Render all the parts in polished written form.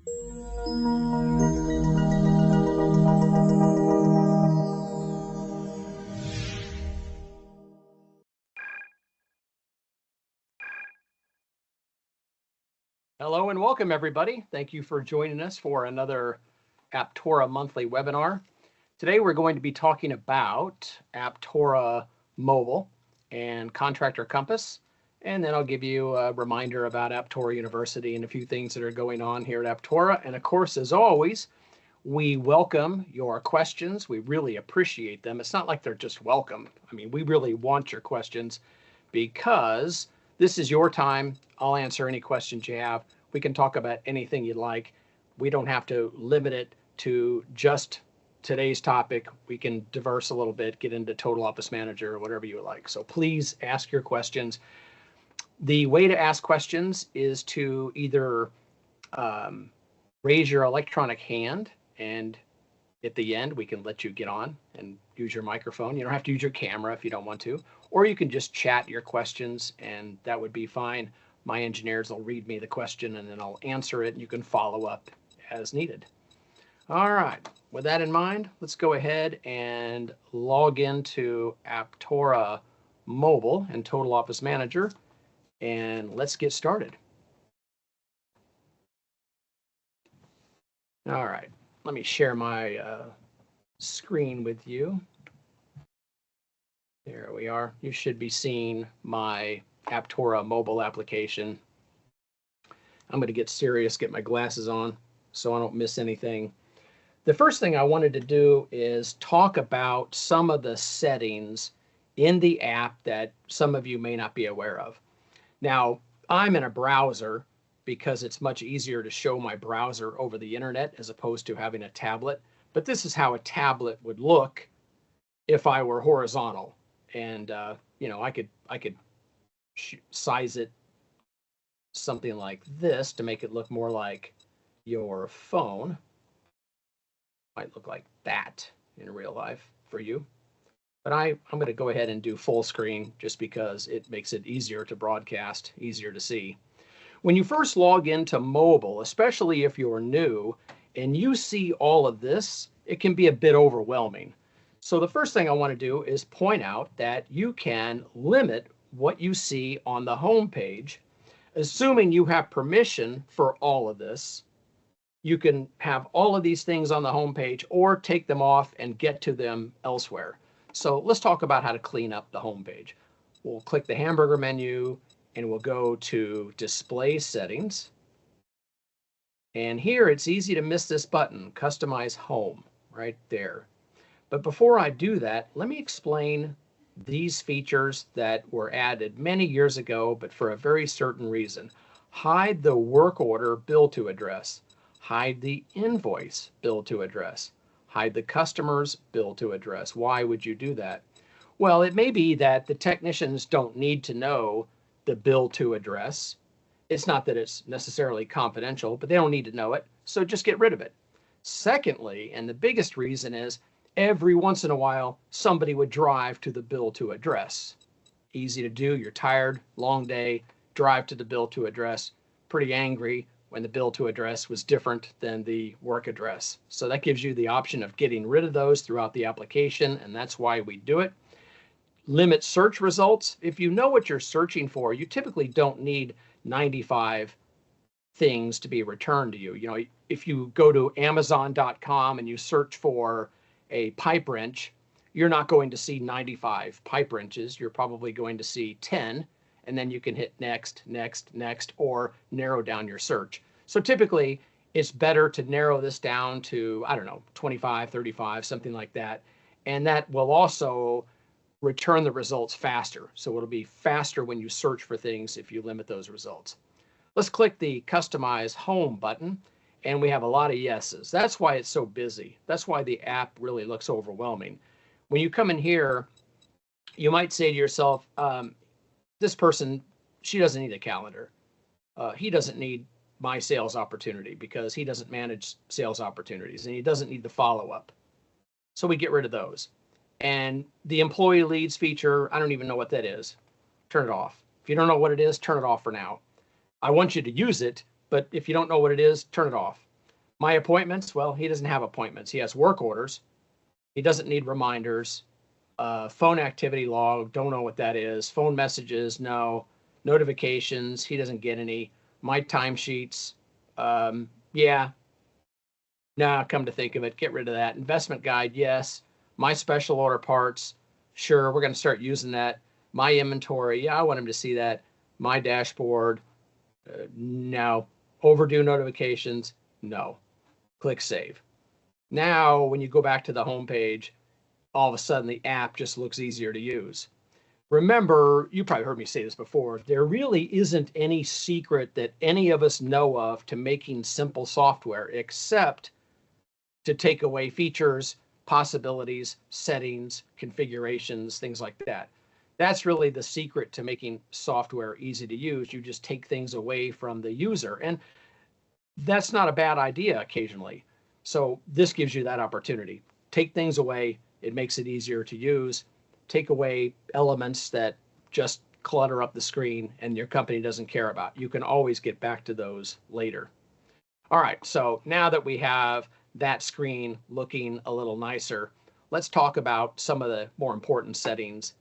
Hello and welcome, everybody. Thank you for joining us for another Aptora monthly webinar. Today we're going to be talking about Aptora Mobile and Contractor Compass, and then I'll give you a reminder about Aptora University and a few things that are going on here at Aptora. And of course, as always, we welcome your questions. We really appreciate them. It's not like they're just welcome. I mean, we really want your questions because this is your time. I'll answer any questions you have. We can talk about anything you'd like. We don't have to limit it to just today's topic. We can diverse a little bit, get into Total Office Manager or whatever you would like. So please ask your questions. The way to ask questions is to either raise your electronic hand, and at the end, we can let you get on and use your microphone. You don't have to use your camera if you don't want to, or you can just chat your questions, and that would be fine. My engineers will read me the question, and then I'll answer it, and you can follow up as needed. All right, with that in mind, let's go ahead and log into Aptora Mobile and Total Office Manager, and let's get started. All right, let me share my screen with you. There we are. You should be seeing my Aptora mobile application. I'm going to get serious, get my glasses on so I don't miss anything. The first thing I wanted to do is talk about some of the settings in the app that some of you may not be aware of. Now, I'm in a browser because it's much easier to show my browser over the internet as opposed to having a tablet. But this is how a tablet would look if I were horizontal. And you know, I could size it something like this to make it look more like your phone. Might look like that in real life for you. But I'm going to go ahead and do full screen just because it makes it easier to broadcast, easier to see. When you first log into mobile, especially if you're new and you see all of this, it can be a bit overwhelming. So the first thing I want to do is point out that you can limit what you see on the home page. Assuming you have permission for all of this, you can have all of these things on the home page or take them off and get to them elsewhere. So let's talk about how to clean up the home page. We'll click the hamburger menu and we'll go to Display Settings. And here it's easy to miss this button, Customize Home, right there. But before I do that, let me explain these features that were added many years ago, but for a very certain reason. Hide the work order bill to address. Hide the invoice bill to address. Hide the customer's bill to address. Why would you do that? Well, it may be that the technicians don't need to know the bill to address. It's not that it's necessarily confidential, but they don't need to know it. So just get rid of it. Secondly, and the biggest reason is, every once in a while, somebody would drive to the bill to address. Easy to do. You're tired, long day, drive to the bill to address. Pretty angry when the bill to address was different than the work address. So that gives you the option of getting rid of those throughout the application, and that's why we do it. Limit search results. If you know what you're searching for, you typically don't need 95 things to be returned to you. You know, if you go to Amazon.com and you search for a pipe wrench, you're not going to see 95 pipe wrenches. You're probably going to see 10, and then you can hit next, next, next, or narrow down your search. So typically, it's better to narrow this down to, I don't know, 25, 35, something like that. And that will also return the results faster. So it'll be faster when you search for things if you limit those results. Let's click the Customize Home button. And we have a lot of yeses. That's why it's so busy. That's why the app really looks overwhelming. When you come in here, you might say to yourself, this person, she doesn't need a calendar. He doesn't need my sales opportunity because he doesn't manage sales opportunities and he doesn't need the follow-up. So we get rid of those. And the employee leads feature, I don't even know what that is. Turn it off. If you don't know what it is, turn it off for now. I want you to use it, but if you don't know what it is, turn it off. My appointments, well, he doesn't have appointments. He has work orders. He doesn't need reminders. Phone activity log, don't know what that is. Phone messages, no. Notifications, he doesn't get any. My timesheets, yeah, nah, come to think of it, get rid of that. Investment guide, yes. My special order parts, sure, we're going to start using that. My inventory, yeah, I want him to see that. My dashboard, no. Overdue notifications, no. Click save. Now, when you go back to the home page, all of a sudden the app just looks easier to use. Remember, you probably heard me say this before, there really isn't any secret that any of us know of to making simple software except to take away features, possibilities, settings, configurations, things like that. That's really the secret to making software easy to use. You just take things away from the user. And that's not a bad idea occasionally. So this gives you that opportunity. Take things away. It makes it easier to use. Take away elements that just clutter up the screen and your company doesn't care about. You can always get back to those later. All right, so now that we have that screen looking a little nicer, let's talk about some of the more important settings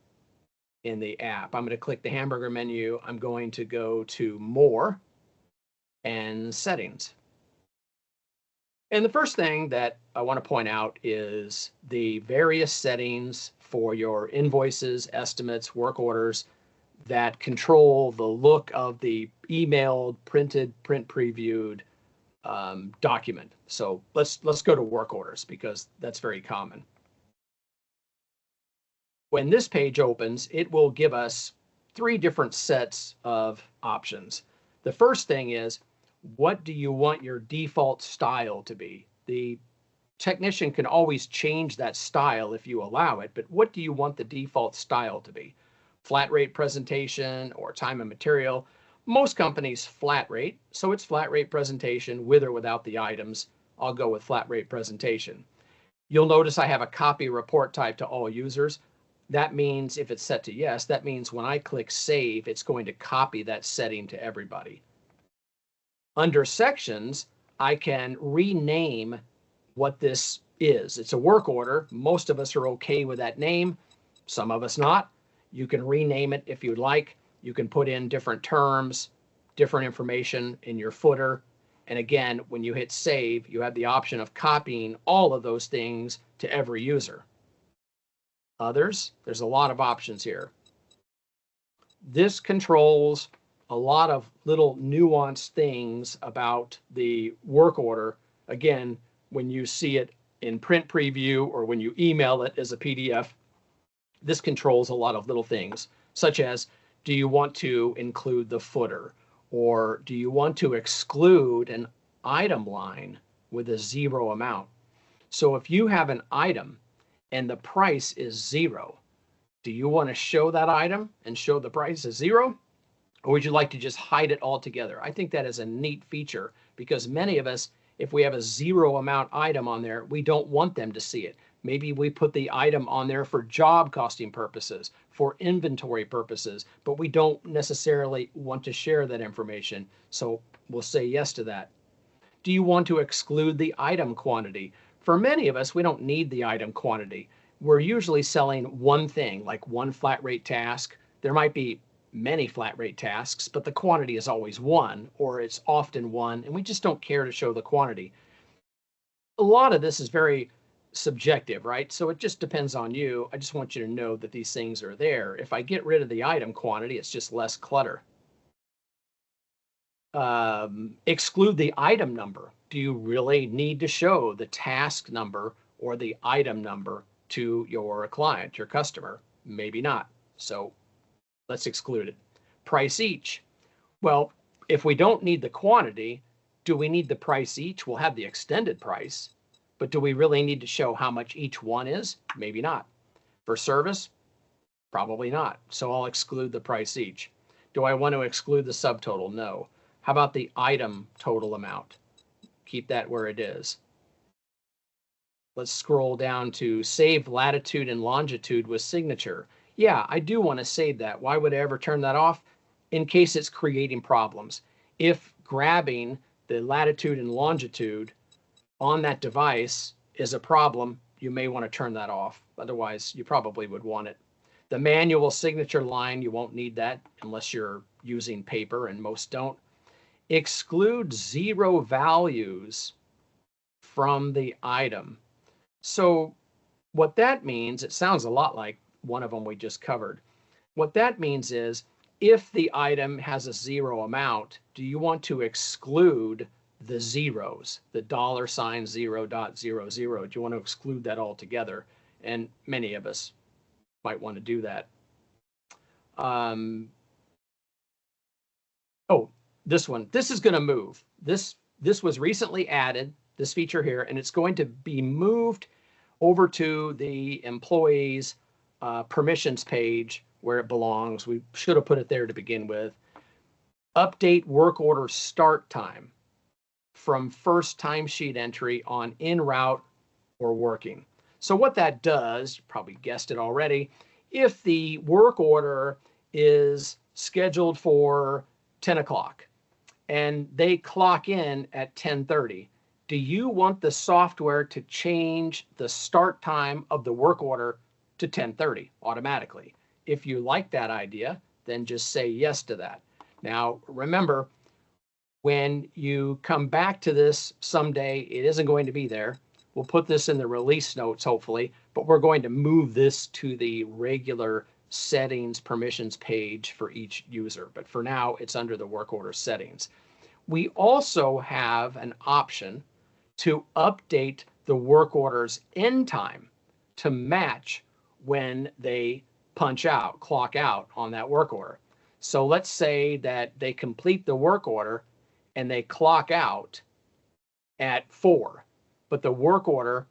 in the app. I'm going to click the hamburger menu. I'm going to go to More and Settings. And the first thing that I want to point out is the various settings for your invoices, estimates, work orders that control the look of the emailed, printed, print previewed document. So let's go to work orders because that's very common. When this page opens, it will give us 3 different sets of options. The first thing is, what do you want your default style to be? The technician can always change that style if you allow it, but what do you want the default style to be? Flat rate presentation or time and material? Most companies flat rate, so it's flat rate presentation with or without the items. I'll go with flat rate presentation. You'll notice I have a copy report type to all users. That means if it's set to yes, that means when I click save, it's going to copy that setting to everybody. Under sections, I can rename what this is. It's a work order. Most of us are okay with that name. Some of us not. You can rename it if you'd like. You can put in different terms, different information in your footer. And again, when you hit save, you have the option of copying all of those things to every user. Others, there's a lot of options here. This controls a lot of little nuanced things about the work order. Again, when you see it in print preview or when you email it as a PDF, this controls a lot of little things, such as, do you want to include the footer? Or do you want to exclude an item line with a 0 amount? So if you have an item and the price is 0, do you want to show that item and show the price as 0? Or would you like to just hide it altogether? I think that is a neat feature because many of us, if we have a 0 amount item on there, we don't want them to see it. Maybe we put the item on there for job costing purposes, for inventory purposes, but we don't necessarily want to share that information. So we'll say yes to that. Do you want to exclude the item quantity? For many of us, we don't need the item quantity. We're usually selling one thing, like one flat rate task. There might be many flat rate tasks, but the quantity is always 1, or it's often 1, and we just don't care to show the quantity. A lot of this is very subjective, right? So it just depends on you. I just want you to know that these things are there. If I get rid of the item quantity, it's just less clutter. Exclude the item number. Do you really need to show the task number or the item number to your client, your customer? Maybe not. So let's exclude it. Price each. Well, if we don't need the quantity, do we need the price each? We'll have the extended price, but do we really need to show how much each one is? Maybe not. For service, probably not. So I'll exclude the price each. Do I want to exclude the subtotal? No. How about the item total amount? Keep that where it is. Let's scroll down to save latitude and longitude with signature. Yeah, I do want to save that. Why would I ever turn that off? In case it's creating problems. If grabbing the latitude and longitude on that device is a problem, you may want to turn that off. Otherwise, you probably would want it. The manual signature line, you won't need that unless you're using paper, and most don't. Exclude zero values from the item. So what that means, it sounds a lot like one of them we just covered. What that means is, if the item has a zero amount, do you want to exclude the zeros, the $0.0.00? Do you want to exclude that altogether? And many of us might want to do that. Oh, this one. This is going to move. This was recently added, this feature here, and it's going to be moved over to the employees permissions page where it belongs. We should have put it there to begin with. Update work order start time from first timesheet entry on en route or working. So what that does, you probably guessed it already, if the work order is scheduled for 10 o'clock and they clock in at 10:30, do you want the software to change the start time of the work order to 10:30 automatically? If you like that idea, then just say yes to that. Now, remember, when you come back to this someday, it isn't going to be there. We'll put this in the release notes, hopefully, but we're going to move this to the regular settings permissions page for each user. But for now, it's under the work order settings. We also have an option to update the work order's end time to match when they punch out, clock out on that work order. So let's say that they complete the work order and they clock out at 4, but the work order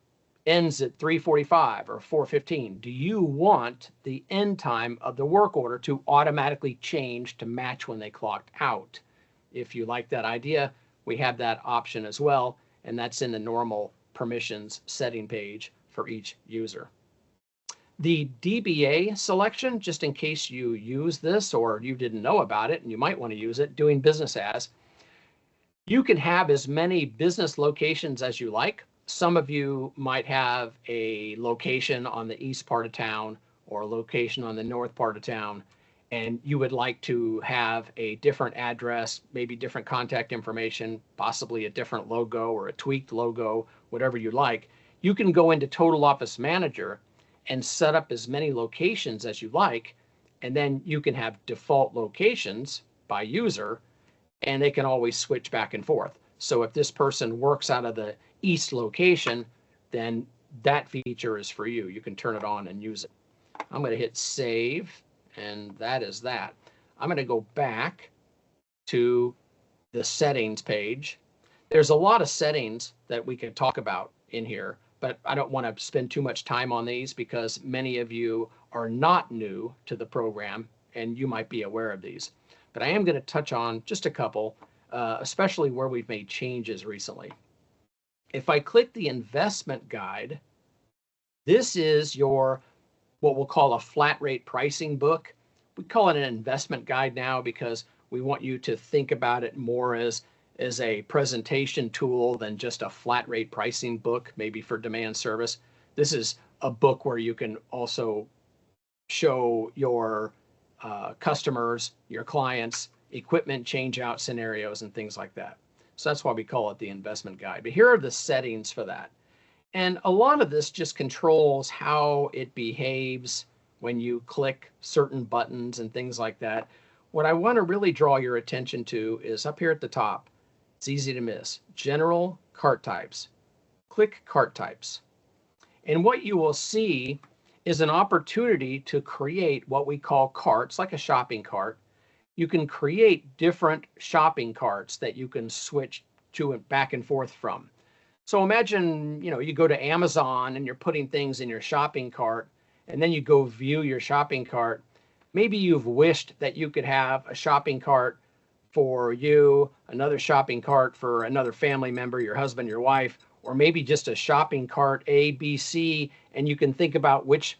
ends at 3:45 or 4:15. Do you want the end time of the work order to automatically change to match when they clocked out? If you like that idea, we have that option as well, and that's in the normal permissions setting page for each user. The DBA selection, just in case you use this or you didn't know about it and you might want to use it, doing business as, you can have as many business locations as you like. Some of you might have a location on the east part of town or a location on the north part of town, and you would like to have a different address, maybe different contact information, possibly a different logo or a tweaked logo, whatever you like. You can go into Total Office Manager and set up as many locations as you like, and then you can have default locations by user, and they can always switch back and forth. So if this person works out of the east location, then that feature is for you. You can turn it on and use it. I'm going to hit save, and that is that. I'm going to go back to the settings page. There's a lot of settings that we can talk about in here, but I don't want to spend too much time on these because many of you are not new to the program and you might be aware of these. But I am going to touch on just a couple, especially where we've made changes recently. If I click the investment guide, this is your what we'll call a flat rate pricing book. We call it an investment guide now because we want you to think about it more as a presentation tool than just a flat rate pricing book, maybe for demand service. This is a book where you can also show your customers, your clients, equipment change out scenarios and things like that. So that's why we call it the investment guide. But here are the settings for that. And a lot of this just controls how it behaves when you click certain buttons and things like that. What I want to really draw your attention to is up here at the top. It's easy to miss. General cart types. Click cart types. And what you will see is an opportunity to create what we call carts, like a shopping cart. You can create different shopping carts that you can switch to and back and forth from. So imagine, you go to Amazon and you're putting things in your shopping cart, and then you go view your shopping cart. Maybe you've wished that you could have a shopping cart for you, another shopping cart for another family member, your husband, your wife, or maybe just a shopping cart A, B, C, and you can think about which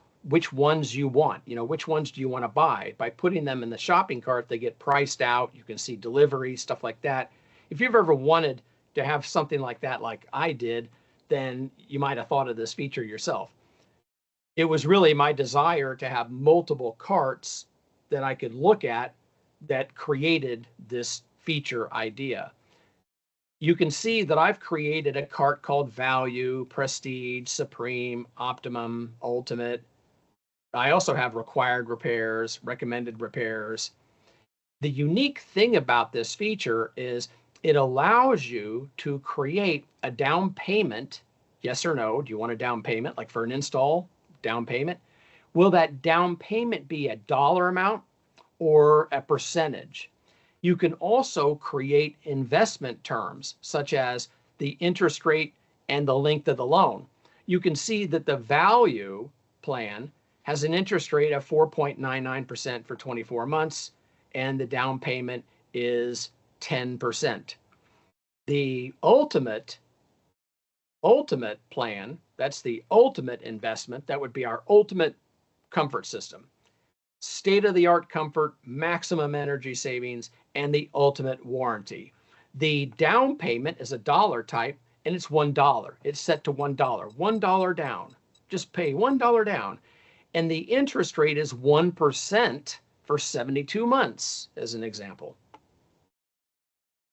ones you want. Which ones do you want to buy? By putting them in the shopping cart, they get priced out. You can see delivery, stuff like that. If you've ever wanted to have something like that, like I did, then you might have thought of this feature yourself. It was really my desire to have multiple carts that I could look at that created this feature idea. You can see that I've created a cart called Value, Prestige, Supreme, Optimum, Ultimate. I also have required repairs, recommended repairs. The unique thing about this feature is it allows you to create a down payment. Yes or no? Do you want a down payment, like for an install down payment? Will that down payment be a dollar amount or a percentage? You can also create investment terms, such as the interest rate and the length of the loan. You can see that the Value plan has an interest rate of 4.99% for 24 months, and the down payment is 10%. The ultimate plan, that's the ultimate investment, that would be our ultimate comfort system. State-of-the-art comfort, maximum energy savings, and the ultimate warranty. The down payment is a dollar type, and it's $1. It's set to $1. $1 down. Just pay $1 down. And the interest rate is 1% for 72 months, as an example.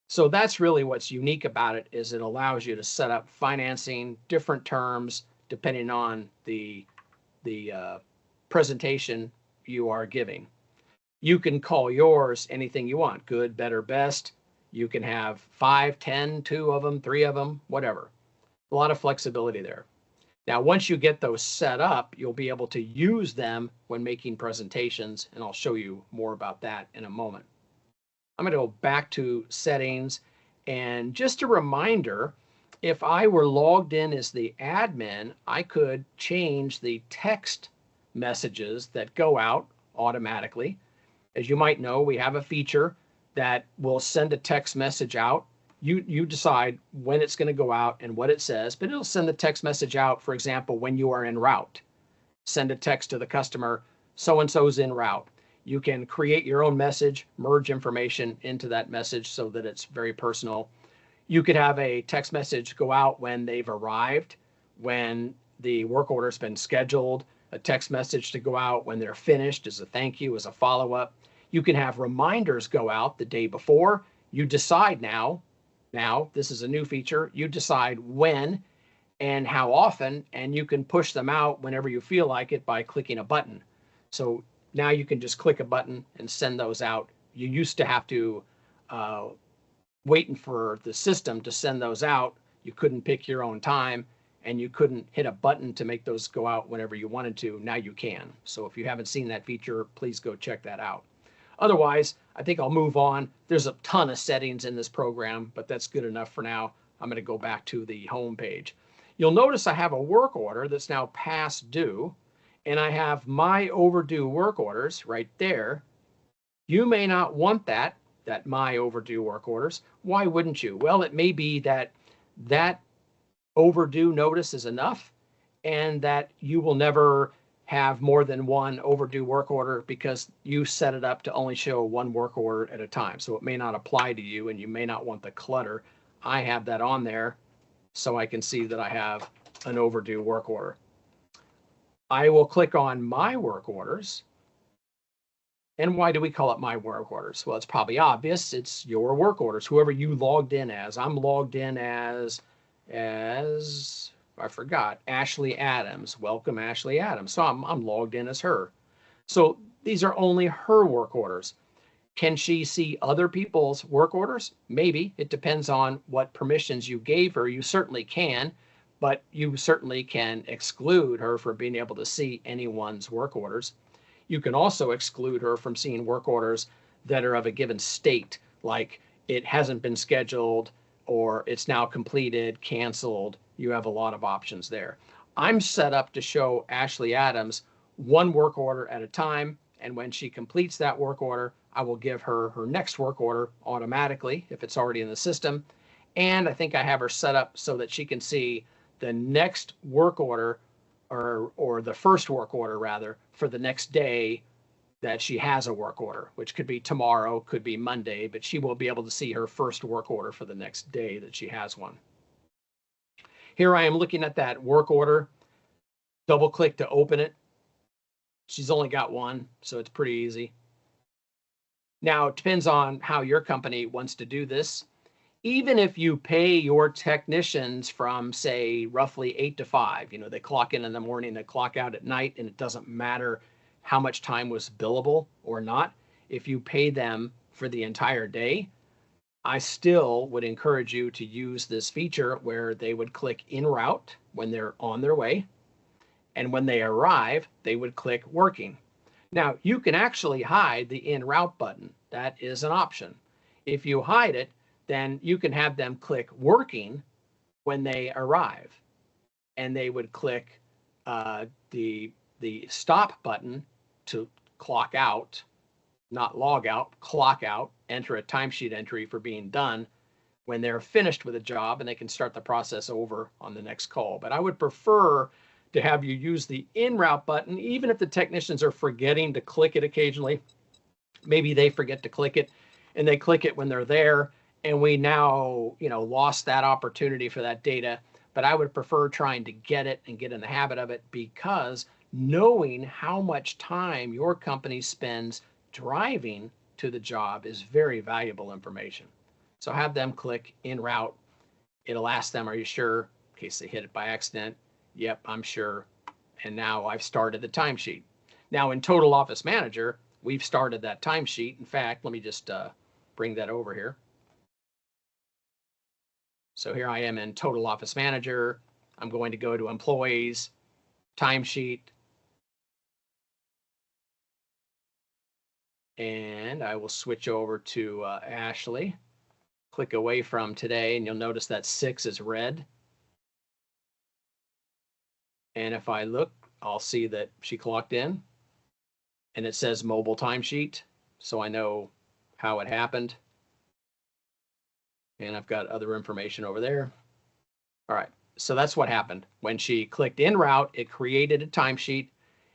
So that's really what's unique about it, is it allows you to set up financing, different terms, depending on the presentation you are giving. You can call yours anything you want, good, better, best. You can have 5, 10, 2 of them, 3 of them, whatever. A lot of flexibility there. Now, once you get those set up, you'll be able to use them when making presentations, and I'll show you more about that in a moment. I'm going to go back to settings, and just a reminder, if I were logged in as the admin, I could change the text messages that go out automatically. As you might know, we have a feature that will send a text message out. You decide when it's going to go out and what it says, but it'll send the text message out, for example, when you are en route. Send a text to the customer, so-and-so's en route. You can create your own message, merge information into that message so that it's very personal. You could have a text message go out when they've arrived, when the work order's been scheduled, a text message to go out when they're finished as a thank you, as a follow-up. You can have reminders go out the day before. You decide now, this is a new feature, you decide when and how often, and you can push them out whenever you feel like it by clicking a button. So now you can just click a button and send those out. You used to have to waiting for the system to send those out. You couldn't pick your own time, and you couldn't hit a button to make those go out whenever you wanted to. Now you can. So if you haven't seen that feature, please go check that out. Otherwise, I think I'll move on. There's a ton of settings in this program, but that's good enough for now. I'm going to go back to the home page. You'll notice I have a work order that's now past due, and I have my overdue work orders right there. You may not want that my overdue work orders. Why wouldn't you? Well, it may be that overdue notice is enough, and that you will never have more than one overdue work order because you set it up to only show one work order at a time. So it may not apply to you, and you may not want the clutter. I have that on there so I can see that I have an overdue work order. I will click on my work orders. And why do we call it my work orders? Well, it's probably obvious. It's your work orders, whoever you logged in as. I'm logged in as I forgot, Ashley Adams. Welcome, Ashley Adams. So I'm logged in as her. So these are only her work orders. Can she see other people's work orders? Maybe. It depends on what permissions you gave her. You certainly can, but you certainly can exclude her from being able to see anyone's work orders. You can also exclude her from seeing work orders that are of a given state, like it hasn't been scheduled or it's now completed, canceled. You have a lot of options there. I'm set up to show Ashley Adams one work order at a time, and when she completes that work order, I will give her her next work order automatically if it's already in the system. And I think I have her set up so that she can see the next work order, or the first work order rather, for the next day that she has a work order, which could be tomorrow, could be Monday, but she will be able to see her first work order for the next day that she has one. Here I am looking at that work order, double click to open it. She's only got one, so it's pretty easy. Now, it depends on how your company wants to do this. Even if you pay your technicians from, say, roughly 8 to 5, they clock in the morning, they clock out at night, and it doesn't matter how much time was billable or not. If you pay them for the entire day, I still would encourage you to use this feature where they would click en route when they're on their way. And when they arrive, they would click working. Now, you can actually hide the en route button. That is an option. If you hide it, then you can have them click working when they arrive. And they would click the stop button to clock out, not log out, clock out, enter a timesheet entry for being done when they're finished with a job, and they can start the process over on the next call. But I would prefer to have you use the en route button, even if the technicians are forgetting to click it occasionally. Maybe they forget to click it and they click it when they're there, and we now, lost that opportunity for that data. But I would prefer trying to get it and get in the habit of it, because knowing how much time your company spends driving to the job is very valuable information. So have them click en route. It'll ask them, are you sure? In case they hit it by accident. Yep, I'm sure. And now I've started the timesheet. Now in Total Office Manager, we've started that timesheet. In fact, let me just bring that over here. So here I am in Total Office Manager. I'm going to go to Employees, Timesheet, and I will switch over to Ashley. Click away from today, and you'll notice that 6 is red. And if I look, I'll see that she clocked in, and it says mobile timesheet, so I know how it happened. And I've got other information over there. All right, so that's what happened. When she clicked en route, it created a timesheet.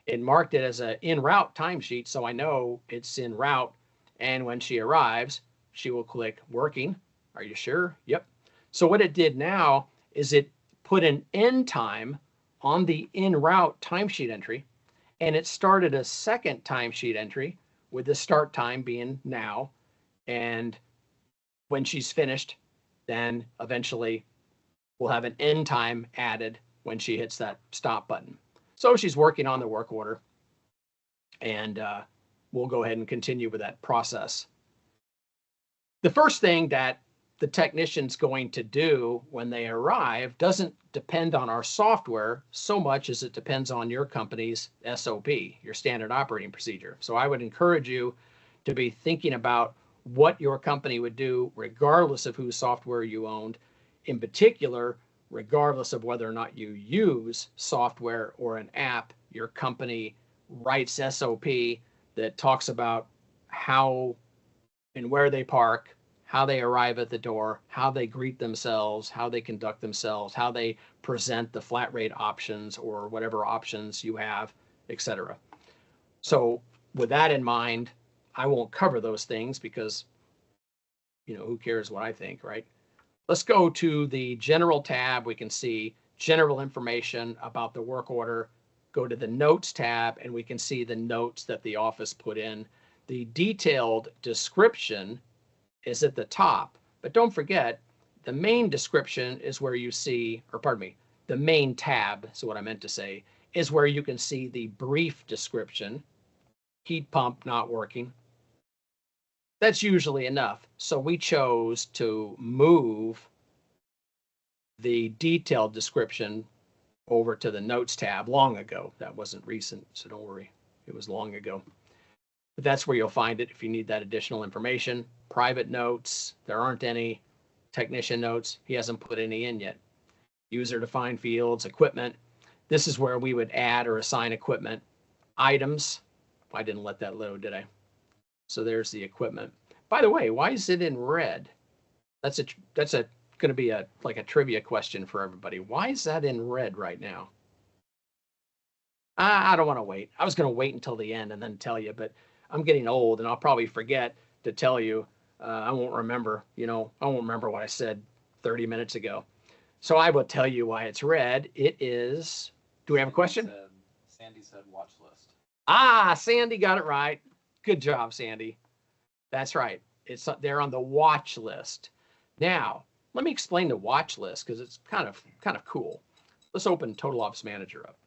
It marked it as an en route timesheet, so I know it's en route. And when she arrives, she will click working. Are you sure? Yep. So what it did now is it put an end time on the en route timesheet entry, and it started a second timesheet entry with the start time being now. And when she's finished, then eventually we'll have an end time added when she hits that stop button. So she's working on the work order, and we'll go ahead and continue with that process. The first thing that the technician's going to do when they arrive doesn't depend on our software so much as it depends on your company's SOP, your standard operating procedure. So I would encourage you to be thinking about what your company would do regardless of whose software you owned. In particular, regardless of whether or not you use software or an app, your company writes SOP that talks about how and where they park, how they arrive at the door, how they greet themselves, how they conduct themselves, how they present the flat rate options or whatever options you have, etc. So with that in mind, I won't cover those things because, who cares what I think, right? Let's go to the General tab. We can see general information about the work order. Go to the Notes tab, and we can see the notes that the office put in. The detailed description is at the top, but don't forget, the main description is where you see, or pardon me, the main tab, so what I meant to say, is where you can see the brief description. Heat pump not working. That's usually enough. So we chose to move the detailed description over to the Notes tab long ago. That wasn't recent, so don't worry. It was long ago. But that's where you'll find it if you need that additional information. Private notes, there aren't any. Technician notes, he hasn't put any in yet. User-defined fields, equipment. This is where we would add or assign equipment. Items, I didn't let that load, did I? So there's the equipment. By the way, why is it in red? That's going to be like a trivia question for everybody. Why is that in red right now? I don't want to wait. I was going to wait until the end and then tell you, but I'm getting old and I'll probably forget to tell you. I won't remember, I won't remember what I said 30 minutes ago. So I will tell you why it's red. It is, do we have a question? Sandy said watch list. Ah, Sandy got it right. Good job, Sandy. That's right. It's they're on the watch list. Now, let me explain the watch list because it's kind of cool. Let's open Total Ops Manager up.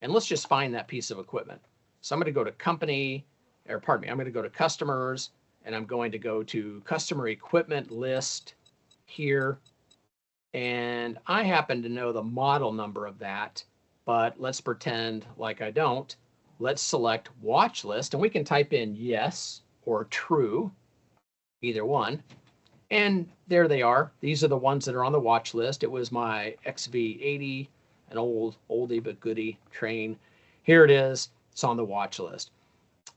And let's just find that piece of equipment. So I'm going to go to company, or pardon me, I'm going to go to customers, and I'm going to go to customer equipment list here. And I happen to know the model number of that, but let's pretend like I don't. Let's select watch list, and we can type in yes or true, either one. And there they are. These are the ones that are on the watch list. It was my XV80, an oldie but goodie train. Here it is. It's on the watch list.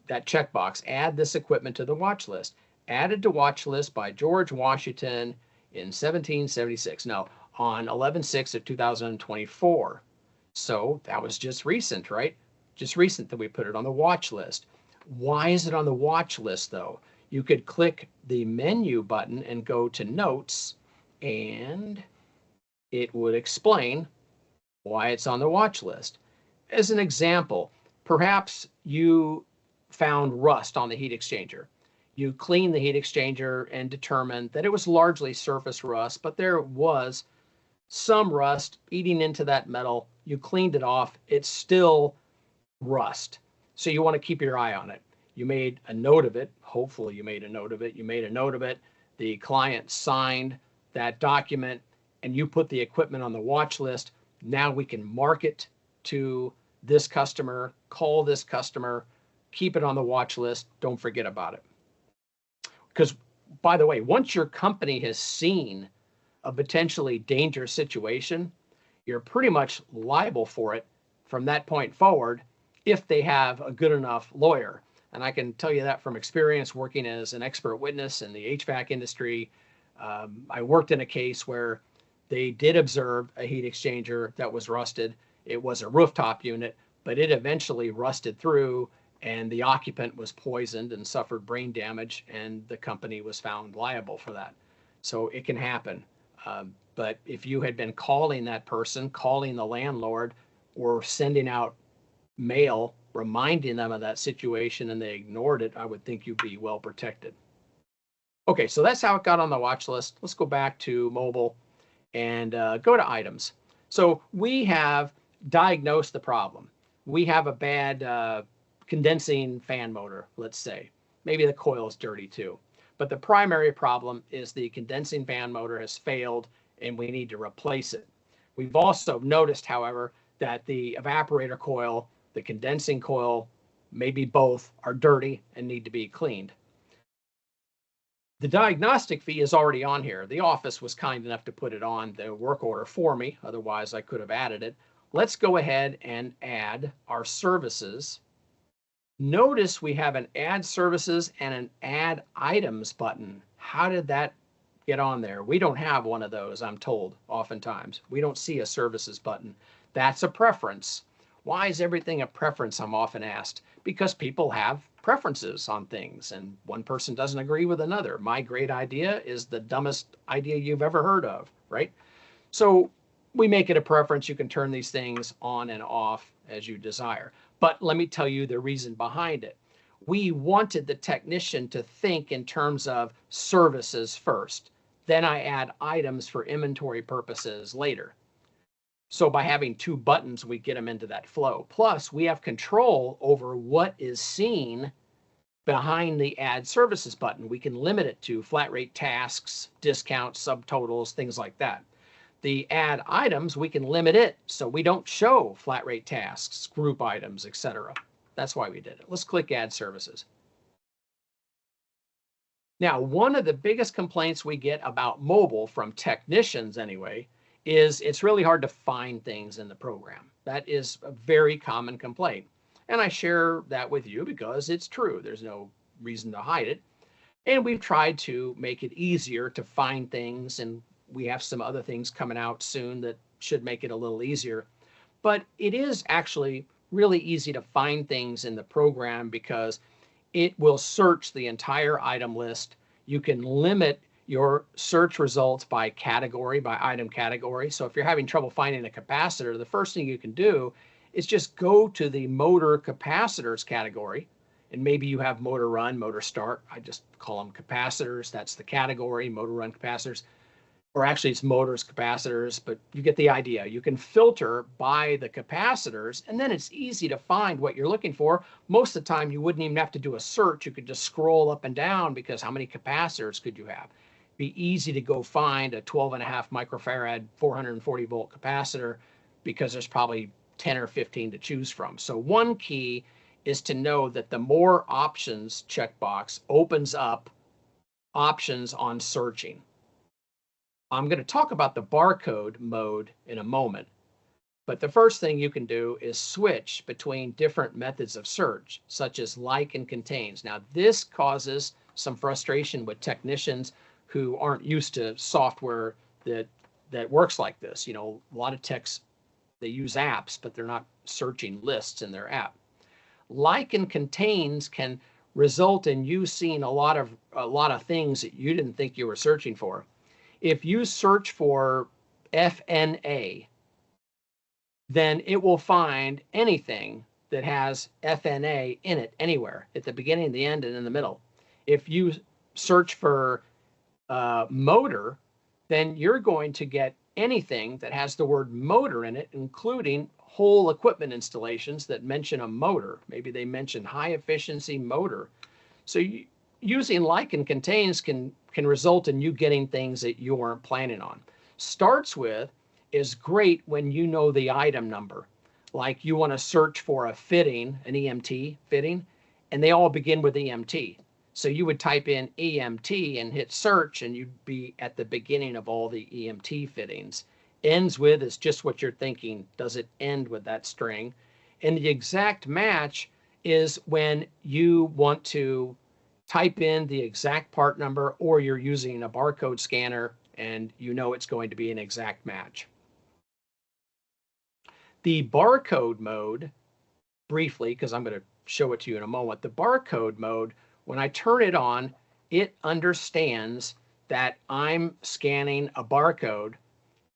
That checkbox, add this equipment to the watch list. Added to watch list by George Washington in 1776. No, on 11/6 of 2024. So that was just recent, right? Just recent that we put it on the watch list. Why is it on the watch list though? You could click the menu button and go to notes, and it would explain why it's on the watch list. As an example, perhaps you found rust on the heat exchanger. You cleaned the heat exchanger and determined that it was largely surface rust, but there was some rust eating into that metal. You cleaned it off. It's still rust. So you want to keep your eye on it. You made a note of it. Hopefully you made a note of it. You made a note of it. The client signed that document and you put the equipment on the watch list. Now we can mark it to this customer, call this customer, keep it on the watch list. Don't forget about it. Because, by the way, once your company has seen a potentially dangerous situation, you're pretty much liable for it from that point forward if they have a good enough lawyer. And I can tell you that from experience working as an expert witness in the HVAC industry. I worked in a case where they did observe a heat exchanger that was rusted. It was a rooftop unit, but it eventually rusted through and the occupant was poisoned and suffered brain damage, and the company was found liable for that. So it can happen. But if you had been calling that person, calling the landlord, or sending out mail reminding them of that situation and they ignored it, I would think you'd be well protected. Okay, so that's how it got on the watch list. Let's go back to mobile and go to items. So we have diagnosed the problem. We have a bad condensing fan motor, let's say. Maybe the coil is dirty too. But the primary problem is the condensing fan motor has failed and we need to replace it. We've also noticed, however, that the evaporator coil, the condensing coil, maybe both, are dirty and need to be cleaned. The diagnostic fee is already on here. The office was kind enough to put it on the work order for me. Otherwise, I could have added it. Let's go ahead and add our services. Notice we have an add services and an add items button. How did that get on there? We don't have one of those, I'm told, oftentimes. We don't see a services button. That's a preference. Why is everything a preference, I'm often asked? Because people have preferences on things and one person doesn't agree with another. My great idea is the dumbest idea you've ever heard of, right? So we make it a preference. You can turn these things on and off as you desire. But let me tell you the reason behind it. We wanted the technician to think in terms of services first. Then I add items for inventory purposes later. So by having two buttons, we get them into that flow. Plus, we have control over what is seen behind the add services button. We can limit it to flat rate tasks, discounts, subtotals, things like that. The add items, we can limit it so we don't show flat rate tasks, group items, etc. That's why we did it. Let's click add services. Now, one of the biggest complaints we get about mobile from technicians anyway is it's really hard to find things in the program. That is a very common complaint. And I share that with you because it's true. There's no reason to hide it. And we've tried to make it easier to find things, and we have some other things coming out soon that should make it a little easier. But it is actually really easy to find things in the program because it will search the entire item list. You can limit your search results by category, by item category. So if you're having trouble finding a capacitor, the first thing you can do is just go to the motor capacitors category. And maybe you have motor run, motor start. I just call them capacitors. That's the category, motor run capacitors. Or actually it's motors, capacitors, but you get the idea. You can filter by the capacitors, and then it's easy to find what you're looking for. Most of the time, you wouldn't even have to do a search. You could just scroll up and down, because how many capacitors could you have? It'd be easy to go find a 12.5 microfarad, 440 volt capacitor, because there's probably 10 or 15 to choose from. So one key is to know that the more options checkbox opens up options on searching. I'm going to talk about the barcode mode in a moment, but the first thing you can do is switch between different methods of search, such as like and contains. Now, this causes some frustration with technicians who aren't used to software that works like this. You know, a lot of techs, they use apps, but they're not searching lists in their app. Like and contains can result in you seeing a lot of things that you didn't think you were searching for. If you search for FNA, then it will find anything that has FNA in it anywhere, at the beginning, the end, and in the middle. If you search for motor, then you're going to get anything that has the word motor in it, including whole equipment installations that mention a motor. Maybe they mention high efficiency motor. So using like and contains can result in you getting things that you weren't planning on. Starts with is great when you know the item number. Like you want to search for a fitting, an EMT fitting, and they all begin with EMT. So you would type in EMT and hit search, and you'd be at the beginning of all the EMT fittings. Ends with is just what you're thinking. Does it end with that string? And the exact match is when you want to type in the exact part number, or you're using a barcode scanner and you know it's going to be an exact match. The barcode mode, briefly, because I'm going to show it to you in a moment, the barcode mode, when I turn it on, it understands that I'm scanning a barcode,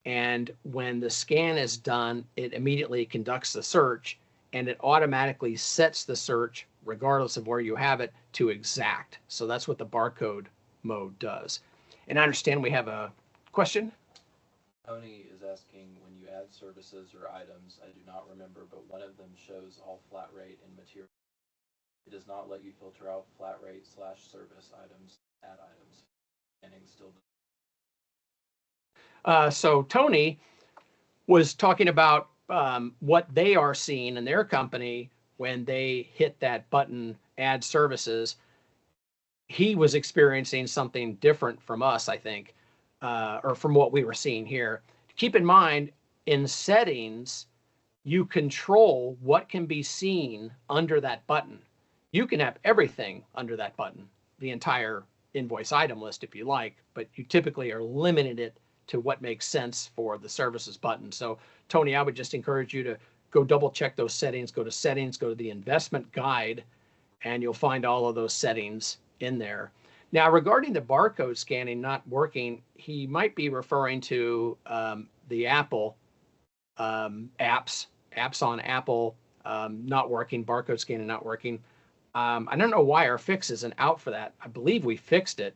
and when the scan is done, it immediately conducts the search, and it automatically sets the search, regardless of where you have it, to exact. So that's what the barcode mode does. And I understand we have a question. Tony is asking, when you add services or items, I do not remember, but one of them shows all flat rate and material. It does not let you filter out flat rate / service items, add items. Scanning still. So Tony was talking about what they are seeing in their company when they hit that button, add services. He was experiencing something different from us, I think, or from what we were seeing here. Keep in mind, in settings, you control what can be seen under that button. You can have everything under that button, the entire invoice item list if you like, but you typically are limited it to what makes sense for the services button. So Tony, I would just encourage you to go double check those settings, go to the investment guide, and you'll find all of those settings in there. Now, regarding the barcode scanning not working, he might be referring to the Apple apps on Apple not working, barcode scanning not working. I don't know why our fix isn't out for that. I believe we fixed it,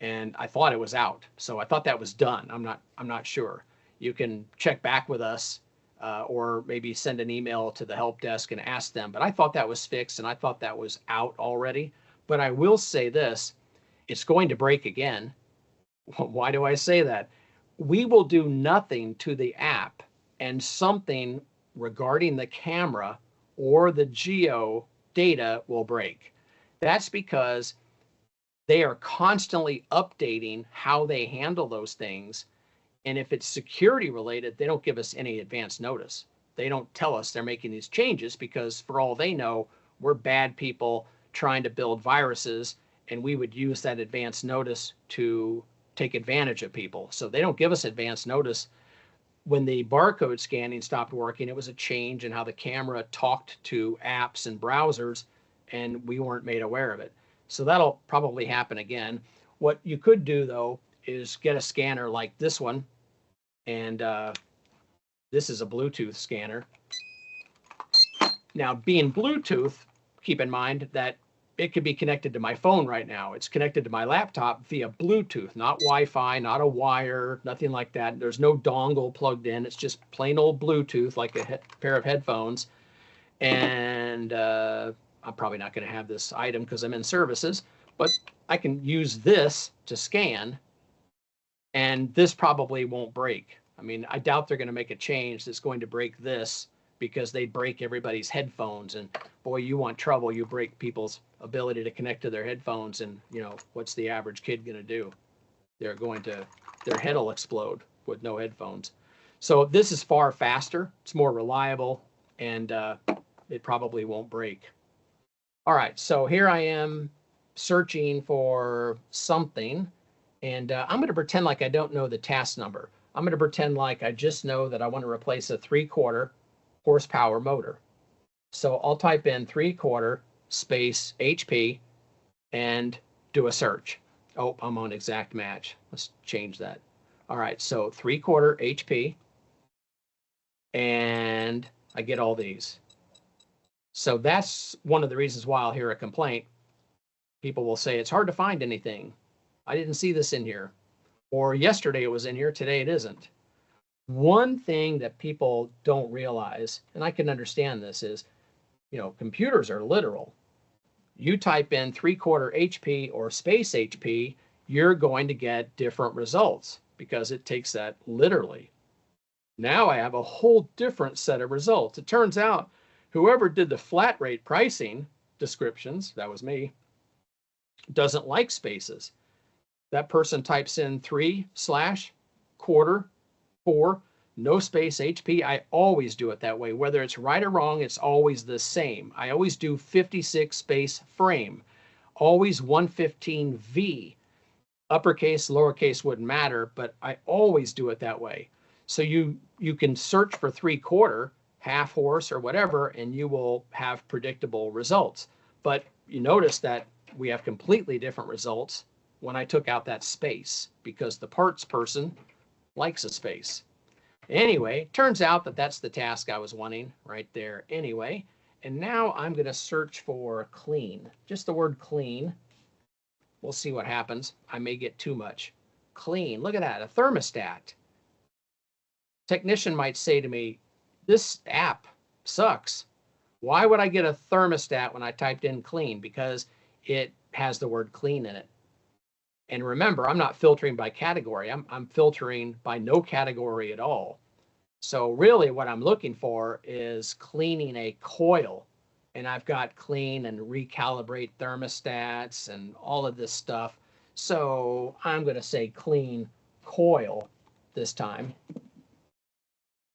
and I thought it was out. So I thought that was done. I'm not sure. You can check back with us or maybe send an email to the help desk and ask them. But I thought that was fixed, and I thought that was out already. But I will say this, it's going to break again. Why do I say that? We will do nothing to the app, and something regarding the camera or the geo data will break. That's because they are constantly updating how they handle those things. And if it's security related, they don't give us any advance notice. They don't tell us they're making these changes, because for all they know, we're bad people trying to build viruses, and we would use that advance notice to take advantage of people. So they don't give us advance notice. When the barcode scanning stopped working, it was a change in how the camera talked to apps and browsers, and we weren't made aware of it. So that'll probably happen again. What you could do though is get a scanner like this one, and this is a Bluetooth scanner. Now, being Bluetooth, keep in mind that it could be connected to my phone right now. It's connected to my laptop via Bluetooth, not Wi-Fi, not a wire, nothing like that. There's no dongle plugged in. It's just plain old Bluetooth, like a pair of headphones. And I'm probably not going to have this item because I'm in services, but I can use this to scan, and this probably won't break. I mean, I doubt they're going to make a change that's going to break this, because they break everybody's headphones, and boy, you want trouble, you break people's ability to connect to their headphones, and you know, what's the average kid going to do? Their head will explode with no headphones. So this is far faster, it's more reliable, and it probably won't break. All right, so here I am searching for something, and I'm going to pretend like I don't know the task number. I'm going to pretend like I just know that I want to replace a 3/4 horsepower motor. So I'll type in 3/4 space HP and do a search. Oh, I'm on exact match. Let's change that. All right, so 3/4 HP, and I get all these. So that's one of the reasons why I'll hear a complaint. People will say, it's hard to find anything. I didn't see this in here. Or yesterday it was in here, today it isn't. One thing that people don't realize, and I can understand this, is, you know, computers are literal. You type in 3/4 HP or space HP, you're going to get different results because it takes that literally. Now I have a whole different set of results. It turns out whoever did the flat rate pricing descriptions, that was me, doesn't like spaces. That person types in 3/4 4, no space HP. I always do it that way. Whether it's right or wrong, it's always the same. I always do 56 space frame, always 115V. Uppercase, lowercase wouldn't matter, but I always do it that way. So you can search for 3/4, half horse or whatever, and you will have predictable results. But you notice that we have completely different results when I took out that space, because the parts person likes a space. Anyway, turns out that that's the task I was wanting right there anyway. And now I'm going to search for clean. Just the word clean. We'll see what happens. I may get too much. Clean. Look at that. A thermostat. Technician might say to me, this app sucks. Why would I get a thermostat when I typed in clean? Because it has the word clean in it. And remember, I'm not filtering by category. I'm filtering by no category at all. So really what I'm looking for is cleaning a coil. And I've got clean and recalibrate thermostats and all of this stuff. So I'm going to say clean coil this time.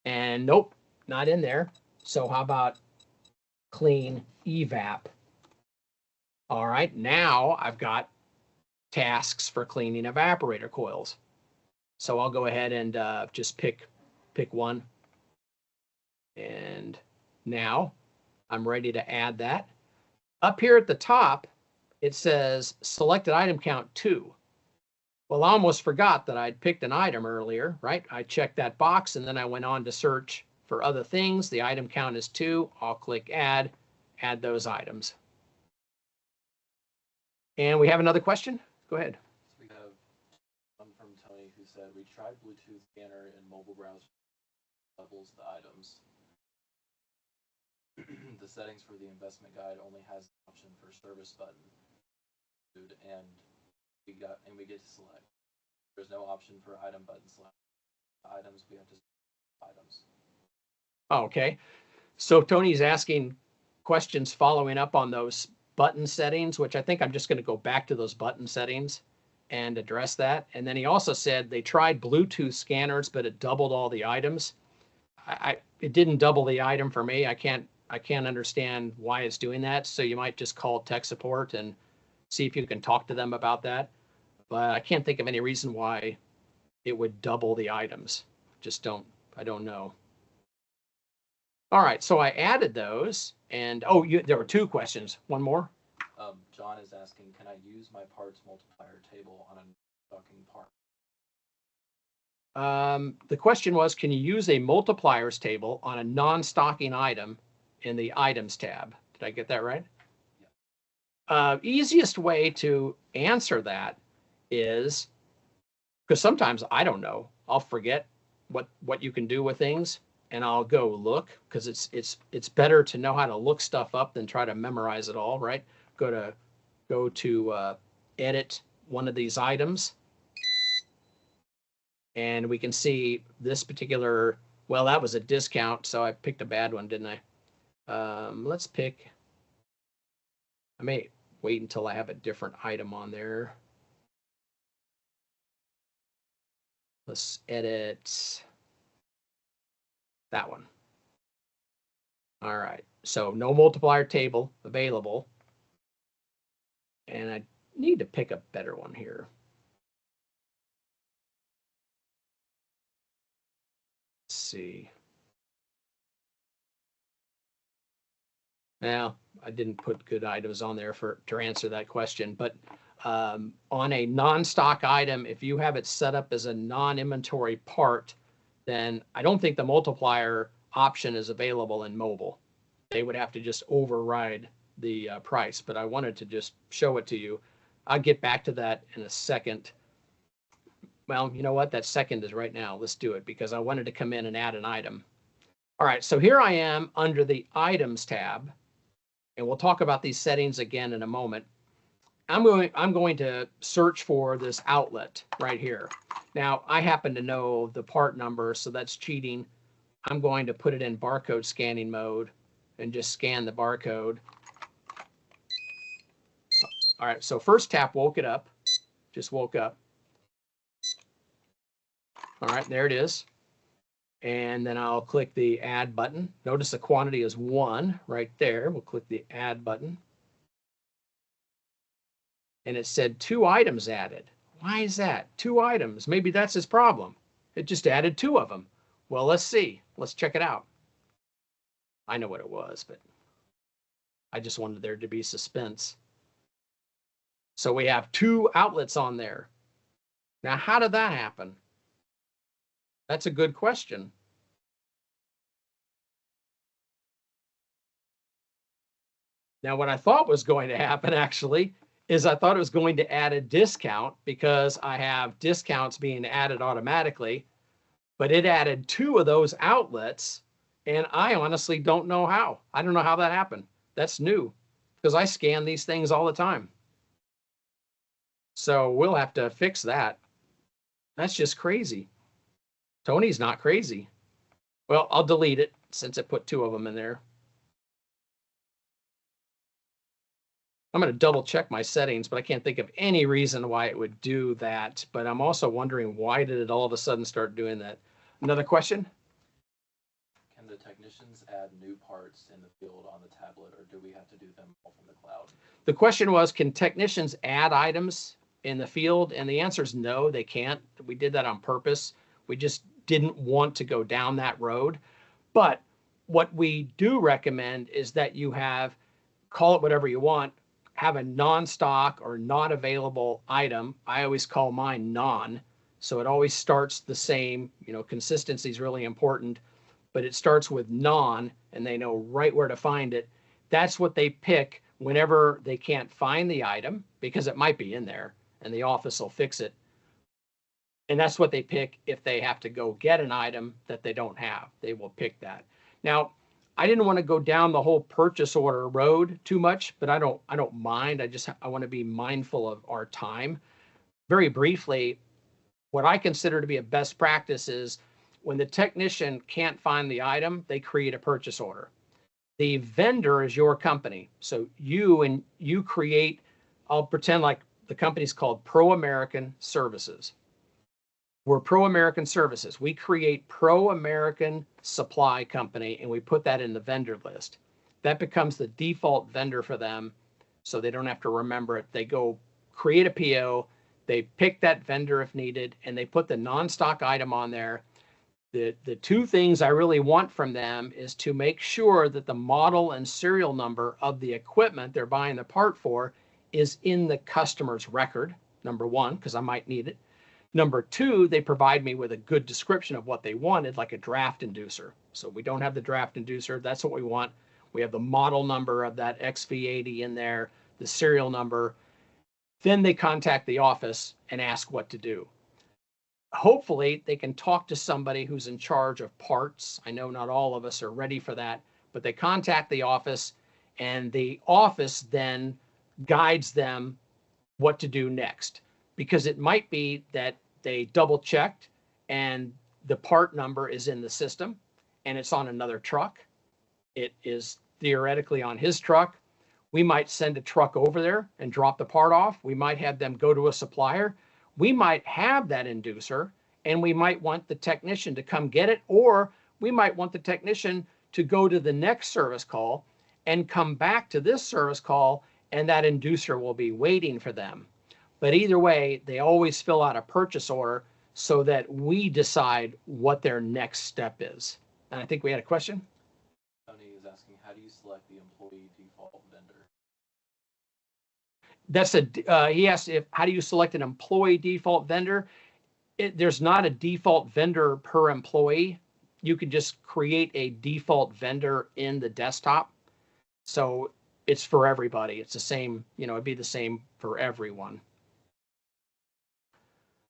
And nope, not in there. So how about clean evap? All right, now I've got tasks for cleaning evaporator coils. So I'll go ahead and just pick one. And now I'm ready to add that. Up here at the top, it says selected item count 2. Well, I almost forgot that I'd picked an item earlier, right? I checked that box and then I went on to search for other things. The item count is 2. I'll click add those items. And we have another question. Go ahead. So we have one from Tony who said, we tried Bluetooth scanner and mobile browser levels the items. The settings for the investment guide only has the option for service button, and we get to select. There's no option for item button select. Items, we have to select items. Okay, so Tony's asking questions following up on those button settings, which I think I'm just going to go back to those button settings and address that. And then he also said they tried Bluetooth scanners, but it doubled all the items. It didn't double the item for me. I can't understand why it's doing that. So you might just call tech support and see if you can talk to them about that. But I can't think of any reason why it would double the items. I don't know. All right, so I added those, and there were 2 questions. One more? John is asking, can I use my parts multiplier table on a stocking part? The question was, can you use a multipliers table on a non-stocking item in the items tab? Did I get that right? Yeah. Easiest way to answer that is, because sometimes I don't know, I'll forget what you can do with things, and I'll go look, because it's better to know how to look stuff up than try to memorize it all, right? Go to edit one of these items, and we can see this particular, well, that was a discount, so I picked a bad one, didn't I? Let's pick, I may wait until I have a different item on there. Let's edit that one. All right, so no multiplier table available. And I need to pick a better one here. Let's see. Now, I didn't put good items on there to answer that question, but on a non-stock item, if you have it set up as a non-inventory part, then I don't think the multiplier option is available in mobile. They would have to just override the price, but I wanted to just show it to you. I'll get back to that in a second. Well, you know what? That second is right now. Let's do it because I wanted to come in and add an item. All right, so here I am under the items tab, and we'll talk about these settings again in a moment. I'm going to search for this outlet right here. Now, I happen to know the part number, so that's cheating. I'm going to put it in barcode scanning mode and just scan the barcode. All right, so first tap woke it up, just woke up. All right, there it is. And then I'll click the add button. Notice the quantity is 1 right there. We'll click the add button. And it said 2 items added. Why is that? 2 items. Maybe that's his problem. It just added 2 of them. Well, let's see. Let's check it out. I know what it was, but I just wanted there to be suspense. So we have 2 outlets on there. Now, how did that happen? That's a good question. Now, what I thought was going to happen actually is I thought it was going to add a discount because I have discounts being added automatically, but it added 2 of those outlets, and I honestly don't know how. I don't know how that happened. That's new because I scan these things all the time. So we'll have to fix that. That's just crazy. Tony's not crazy. Well, I'll delete it since I put 2 of them in there. I'm going to double check my settings, but I can't think of any reason why it would do that. But I'm also wondering, why did it all of a sudden start doing that? Another question? Can the technicians add new parts in the field on the tablet, or do we have to do them all from the cloud? The question was, can technicians add items in the field? And the answer is no, they can't. We did that on purpose. We just didn't want to go down that road. But what we do recommend is that you have, call it whatever you want, have a non-stock or not available item. I always call mine non, so it always starts the same. You know, consistency is really important, but it starts with non, and they know right where to find it. That's what they pick whenever they can't find the item, because it might be in there, and the office will fix it. And that's what they pick if they have to go get an item that they don't have. They will pick that. Now, I didn't want to go down the whole purchase order road too much, but I don't mind. I want to be mindful of our time. Very briefly, what I consider to be a best practice is when the technician can't find the item, they create a purchase order. The vendor is your company. So you create, I'll pretend like the company's called Pro American Services. We're Pro American Services. We create Pro American Supply Company, and we put that in the vendor list. That becomes the default vendor for them, so they don't have to remember it. They go create a PO, they pick that vendor if needed, and they put the non-stock item on there. The two things I really want from them is to make sure that the model and serial number of the equipment they're buying the part for is in the customer's record, number one, because I might need it. Number two, they provide me with a good description of what they wanted, like a draft inducer. So we don't have the draft inducer. That's what we want. We have the model number of that XV80 in there, the serial number. Then they contact the office and ask what to do. Hopefully they can talk to somebody who's in charge of parts. I know not all of us are ready for that, but they contact the office and the office then guides them what to do next, because it might be that they double checked and the part number is in the system and it's on another truck. It is theoretically on his truck. We might send a truck over there and drop the part off. We might have them go to a supplier. We might have that inducer and we might want the technician to come get it, or we might want the technician to go to the next service call and come back to this service call, and that inducer will be waiting for them. But either way, they always fill out a purchase order so that we decide what their next step is. And I think we had a question. Tony is asking, how do you select the employee default vendor? That's he asked how do you select an employee default vendor? There's not a default vendor per employee. You can just create a default vendor in the desktop. So it's for everybody. It's the same, it'd be the same for everyone.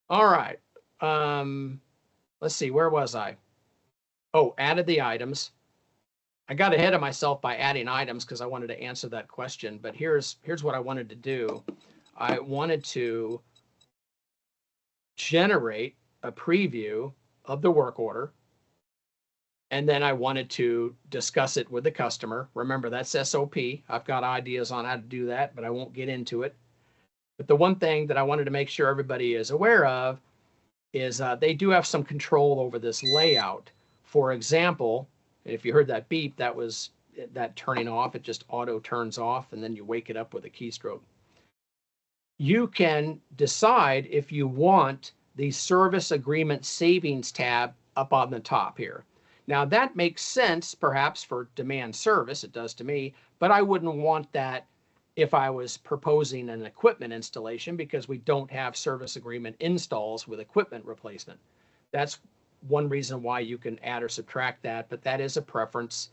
All right. Let's see, where was I? Oh, added the items. I got ahead of myself by adding items because I wanted to answer that question, but here's what I wanted to do. I wanted to generate a preview of the work order, and then I wanted to discuss it with the customer. Remember, that's SOP. I've got ideas on how to do that, but I won't get into it. But the one thing that I wanted to make sure everybody is aware of is they do have some control over this layout. For example, if you heard that beep, that was that turning off. It just auto turns off, and then you wake it up with a keystroke. You can decide if you want the service agreement savings tab up on the top here. Now that makes sense perhaps for demand service, it does to me, but I wouldn't want that if I was proposing an equipment installation, because we don't have service agreement installs with equipment replacement. That's one reason why you can add or subtract that, but that is a preference.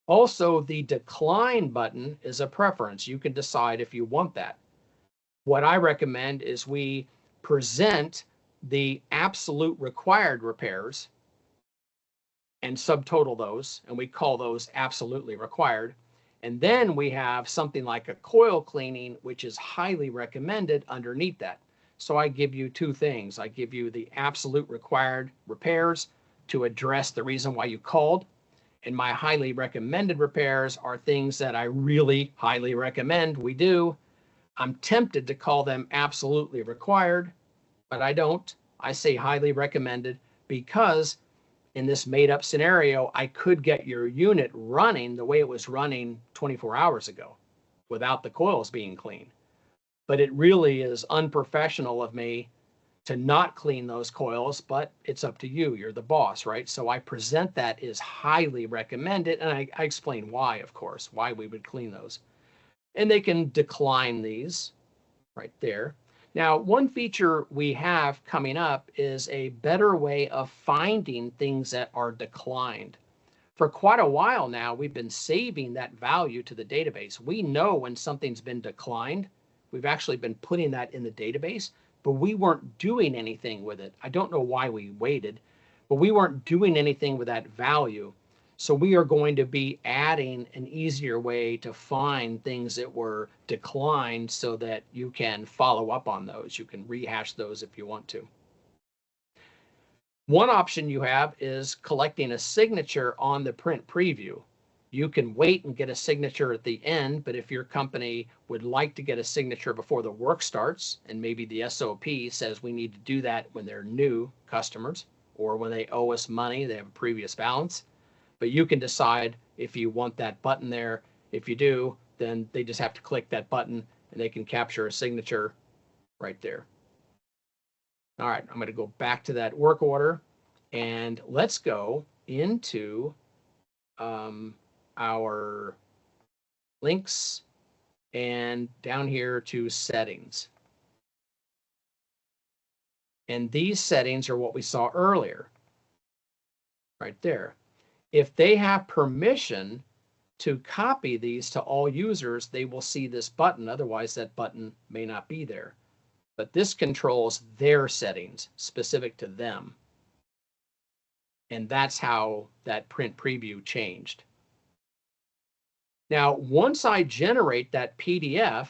Also, the decline button is a preference. You can decide if you want that. What I recommend is we present the absolute required repairs and subtotal those, and we call those absolutely required. And then we have something like a coil cleaning, which is highly recommended underneath that. So I give you two things. I give you the absolute required repairs to address the reason why you called. And my highly recommended repairs are things that I really highly recommend we do. I'm tempted to call them absolutely required, but I don't. I say highly recommended because in this made up scenario, I could get your unit running the way it was running 24 hours ago without the coils being clean. But it really is unprofessional of me to not clean those coils, but it's up to you. You're the boss, right? So I present that as highly recommended, and I explain why, of course, why we would clean those. And they can decline these right there. Now, one feature we have coming up is a better way of finding things that are declined. For quite a while now, we've been saving that value to the database. We know when something's been declined. We've actually been putting that in the database, but we weren't doing anything with it. I don't know why we waited, but we weren't doing anything with that value. So we are going to be adding an easier way to find things that were declined so that you can follow up on those. You can rehash those if you want to. One option you have is collecting a signature on the print preview. You can wait and get a signature at the end, but if your company would like to get a signature before the work starts, and maybe the SOP says we need to do that when they're new customers or when they owe us money, they have a previous balance. But you can decide if you want that button there. If you do, then they just have to click that button and they can capture a signature right there. All right, I'm going to go back to that work order. And let's go into our links and down here to settings. And these settings are what we saw earlier, right there. If they have permission to copy these to all users, they will see this button. Otherwise, that button may not be there. But this controls their settings specific to them. And that's how that print preview changed. Now, once I generate that PDF,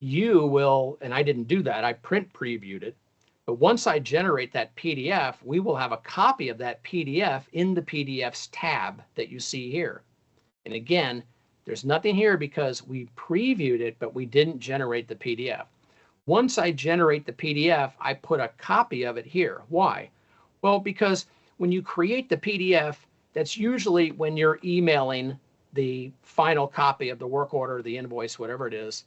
you will, and I didn't do that, I print previewed it. But once I generate that PDF, we will have a copy of that PDF in the PDFs tab that you see here. And again, there's nothing here because we previewed it, but we didn't generate the PDF. Once I generate the PDF, I put a copy of it here. Why? Well, because when you create the PDF, that's usually when you're emailing the final copy of the work order, the invoice, whatever it is,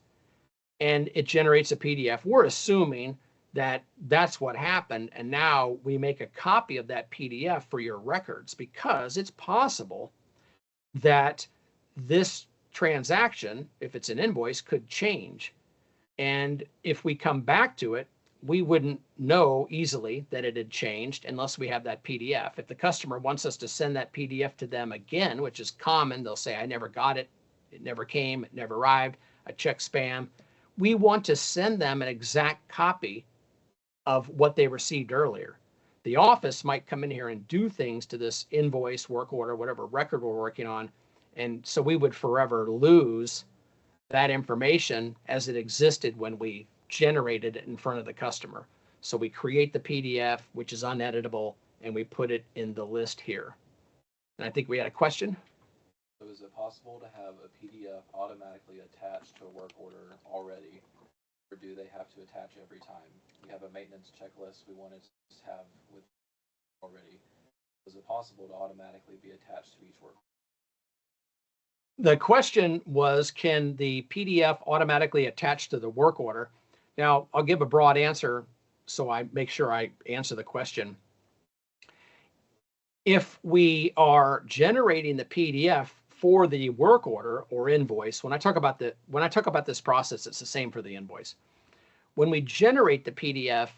and it generates a PDF. We're assuming that that's what happened, and now we make a copy of that PDF for your records because it's possible that this transaction, if it's an invoice, could change. And if we come back to it, we wouldn't know easily that it had changed unless we have that PDF. If the customer wants us to send that PDF to them again, which is common, they'll say, I never got it, it never came, it never arrived, I checked spam. We want to send them an exact copy of what they received earlier. The office might come in here and do things to this invoice, work order, whatever record we're working on. And so we would forever lose that information as it existed when we generated it in front of the customer. So we create the PDF, which is uneditable, and we put it in the list here. And I think we had a question. So is it possible to have a PDF automatically attached to a work order already, or do they have to attach every time? We have a maintenance checklist we wanted to have with already. Is it possible to automatically be attached to each work? The question was, can the PDF automatically attach to the work order? Now, I'll give a broad answer so I make sure I answer the question. If we are generating the PDF for the work order or invoice, when I talk about this process, it's the same for the invoice. When we generate the PDF,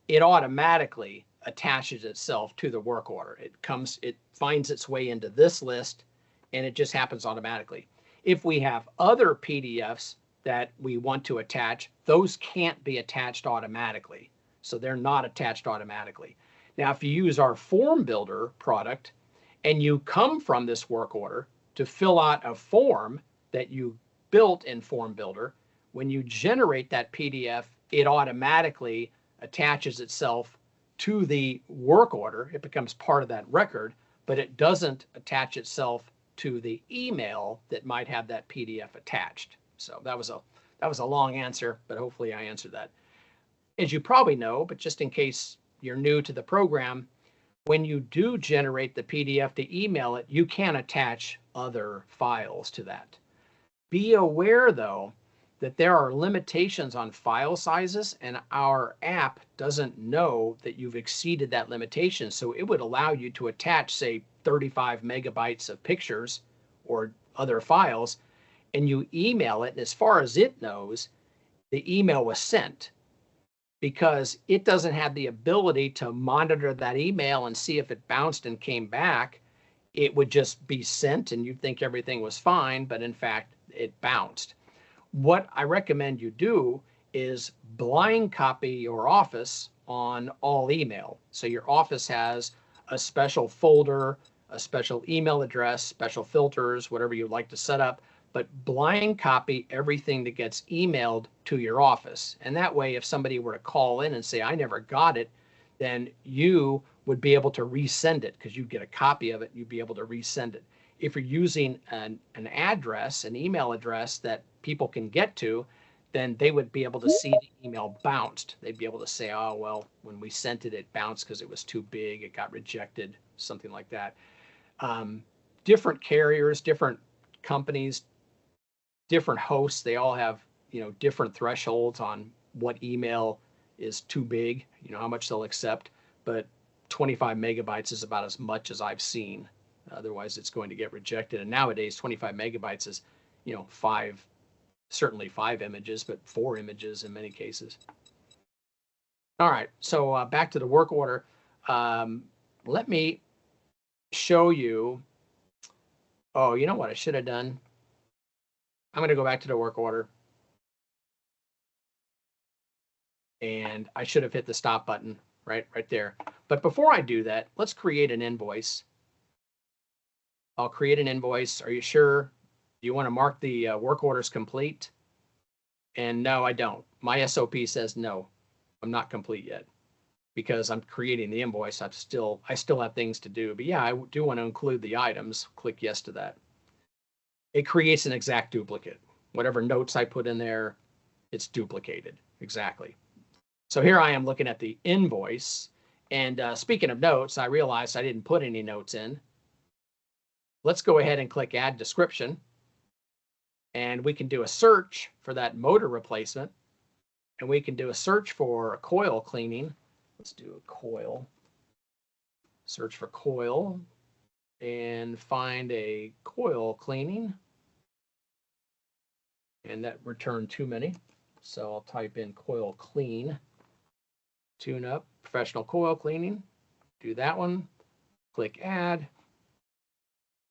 it automatically attaches itself to the work order. It finds its way into this list, and it just happens automatically. If we have other PDFs that we want to attach, those can't be attached automatically. So they're not attached automatically. Now, if you use our form builder product and you come from this work order to fill out a form that you built in Form Builder, when you generate that PDF, it automatically attaches itself to the work order. It becomes part of that record, but it doesn't attach itself to the email that might have that PDF attached. So that was a long answer, but hopefully I answered that. As you probably know, but just in case you're new to the program, when you do generate the PDF to email it, you can attach other files to that. Be aware, though, that there are limitations on file sizes, and our app doesn't know that you've exceeded that limitation. So it would allow you to attach, say, 35 megabytes of pictures or other files, and you email it, and as far as it knows, the email was sent, because it doesn't have the ability to monitor that email and see if it bounced and came back. It would just be sent and you'd think everything was fine, but in fact, it bounced. What I recommend you do is blind copy your office on all email. So your office has a special folder, a special email address, special filters, whatever you'd like to set up, but blind copy everything that gets emailed to your office. And that way, if somebody were to call in and say, I never got it, then you would be able to resend it because you'd get a copy of it. You'd be able to resend it. If you're using an address, an email address that people can get to, then they would be able to see the email bounced. They'd be able to say, oh, well, when we sent it, it bounced because it was too big. It got rejected, something like that. Different carriers, different companies, different hosts, they all have, different thresholds on what email is too big, how much they'll accept. But 25 megabytes is about as much as I've seen. Otherwise, it's going to get rejected. And nowadays, 25 megabytes is, certainly 5 images, but 4 images in many cases. All right, so back to the work order. Let me show you. Oh, you know what I should have done? I'm going to go back to the work order. And I should have hit the stop button right there. But before I do that, let's create an invoice. I'll create an invoice. Are you sure? Do you want to mark the work orders complete? And no, I don't. My SOP says no, I'm not complete yet because I'm creating the invoice. I still have things to do. But yeah, I do want to include the items. Click yes to that. It creates an exact duplicate. Whatever notes I put in there, it's duplicated. Exactly. So here I am looking at the invoice. And speaking of notes, I realized I didn't put any notes in. Let's go ahead and click add description. And we can do a search for that motor replacement. And we can do a search for a coil cleaning. Let's do a coil. Search for coil and find a coil cleaning. And that returned too many. So I'll type in coil clean. Tune up, professional coil cleaning. Do that one. Click add.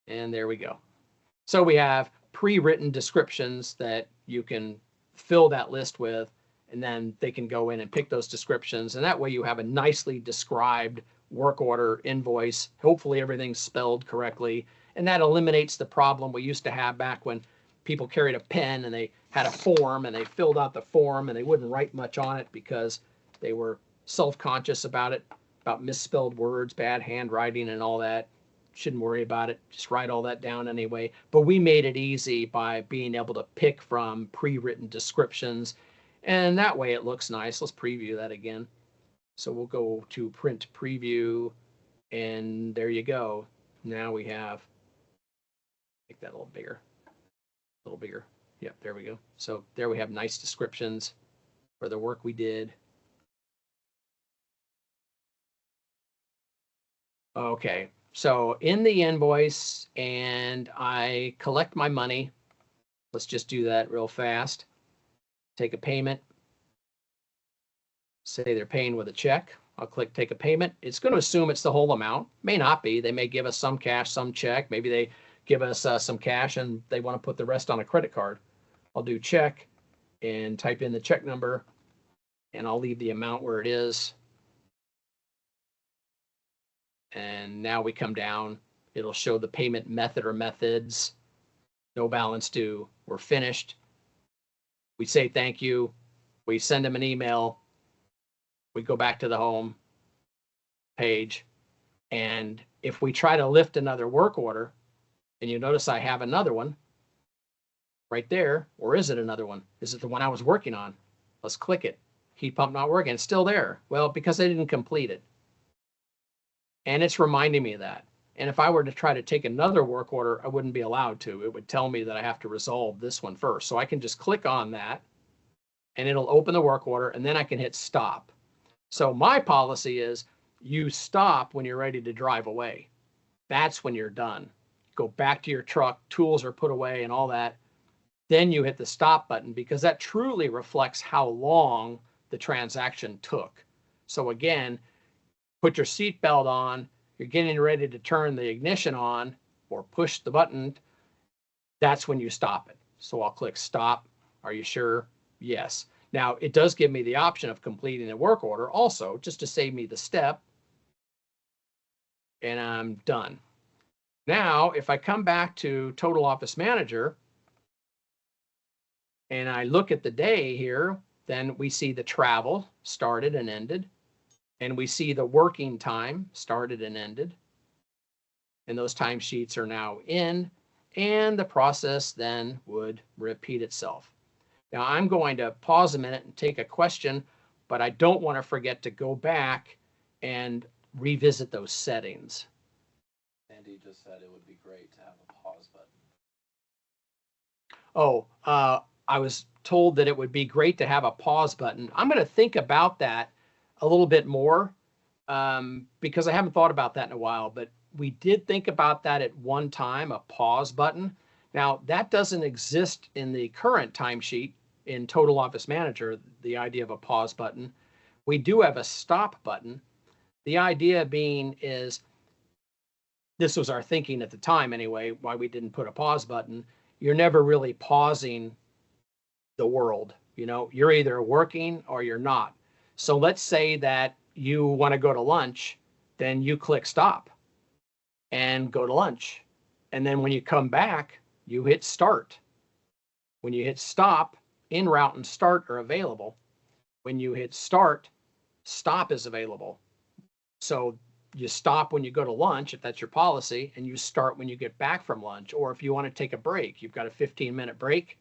And there we go. So we have pre-written descriptions that you can fill that list with, and then they can go in and pick those descriptions. And that way you have a nicely described work order invoice. Hopefully everything's spelled correctly. And that eliminates the problem we used to have back when people carried a pen and they had a form and they filled out the form and they wouldn't write much on it because they were self-conscious about it, about misspelled words, bad handwriting and all that. Shouldn't worry about it. Just write all that down anyway. But we made it easy by being able to pick from pre-written descriptions. And that way it looks nice. Let's preview that again. So we'll go to print preview. And there you go. Now we have, make that a little bigger. A little bigger. Yep, there we go. So there we have nice descriptions for the work we did. Okay, so in the invoice, and I collect my money. Let's just do that real fast. Take a payment. Say they're paying with a check. I'll click take a payment. It's going to assume it's the whole amount. May not be. They may give us some cash, some check. Maybe they give us some cash and they want to put the rest on a credit card. I'll do check and type in the check number, and I'll leave the amount where it is. And now we come down, it'll show the payment method or methods. No balance due. We're finished. We say thank you. We send them an email. We go back to the home page. And if we try to lift another work order, and you notice I have another one right there, or is it another one? Is it the one I was working on? Let's click it. Heat pump not working. It's still there. Well, because I didn't complete it. And it's reminding me of that. And if I were to try to take another work order, I wouldn't be allowed to. It would tell me that I have to resolve this one first. So I can just click on that and it'll open the work order, and then I can hit stop. So my policy is you stop when you're ready to drive away. That's when you're done. Go back to your truck, tools are put away and all that. Then you hit the stop button, because that truly reflects how long the transaction took. So again, put your seatbelt on, you're getting ready to turn the ignition on or push the button, that's when you stop it. So I'll click stop. Are you sure? Yes. Now it does give me the option of completing a work order also, just to save me the step. And I'm done. Now, if I come back to Total Office Manager and I look at the day here, then we see the travel started and ended. And we see the working time started and ended. And those timesheets are now in, and the process then would repeat itself. Now I'm going to pause a minute and take a question, but I don't want to forget to go back and revisit those settings. Andy just said it would be great to have a pause button. Oh, I was told that it would be great to have a pause button. I'm going to think about that a little bit more, because I haven't thought about that in a while, but we did think about that at one time, a pause button. Now, that doesn't exist in the current timesheet in Total Office Manager, the idea of a pause button. We do have a stop button. The idea being is, this was our thinking at the time anyway, why we didn't put a pause button. You're never really pausing the world. You know, you're either working or you're not. So let's say that you want to go to lunch, then you click stop and go to lunch. And then when you come back, you hit start. When you hit stop, in route and start are available. When you hit start, stop is available. So you stop when you go to lunch, if that's your policy, and you start when you get back from lunch. Or if you want to take a break, you've got a 15-minute break,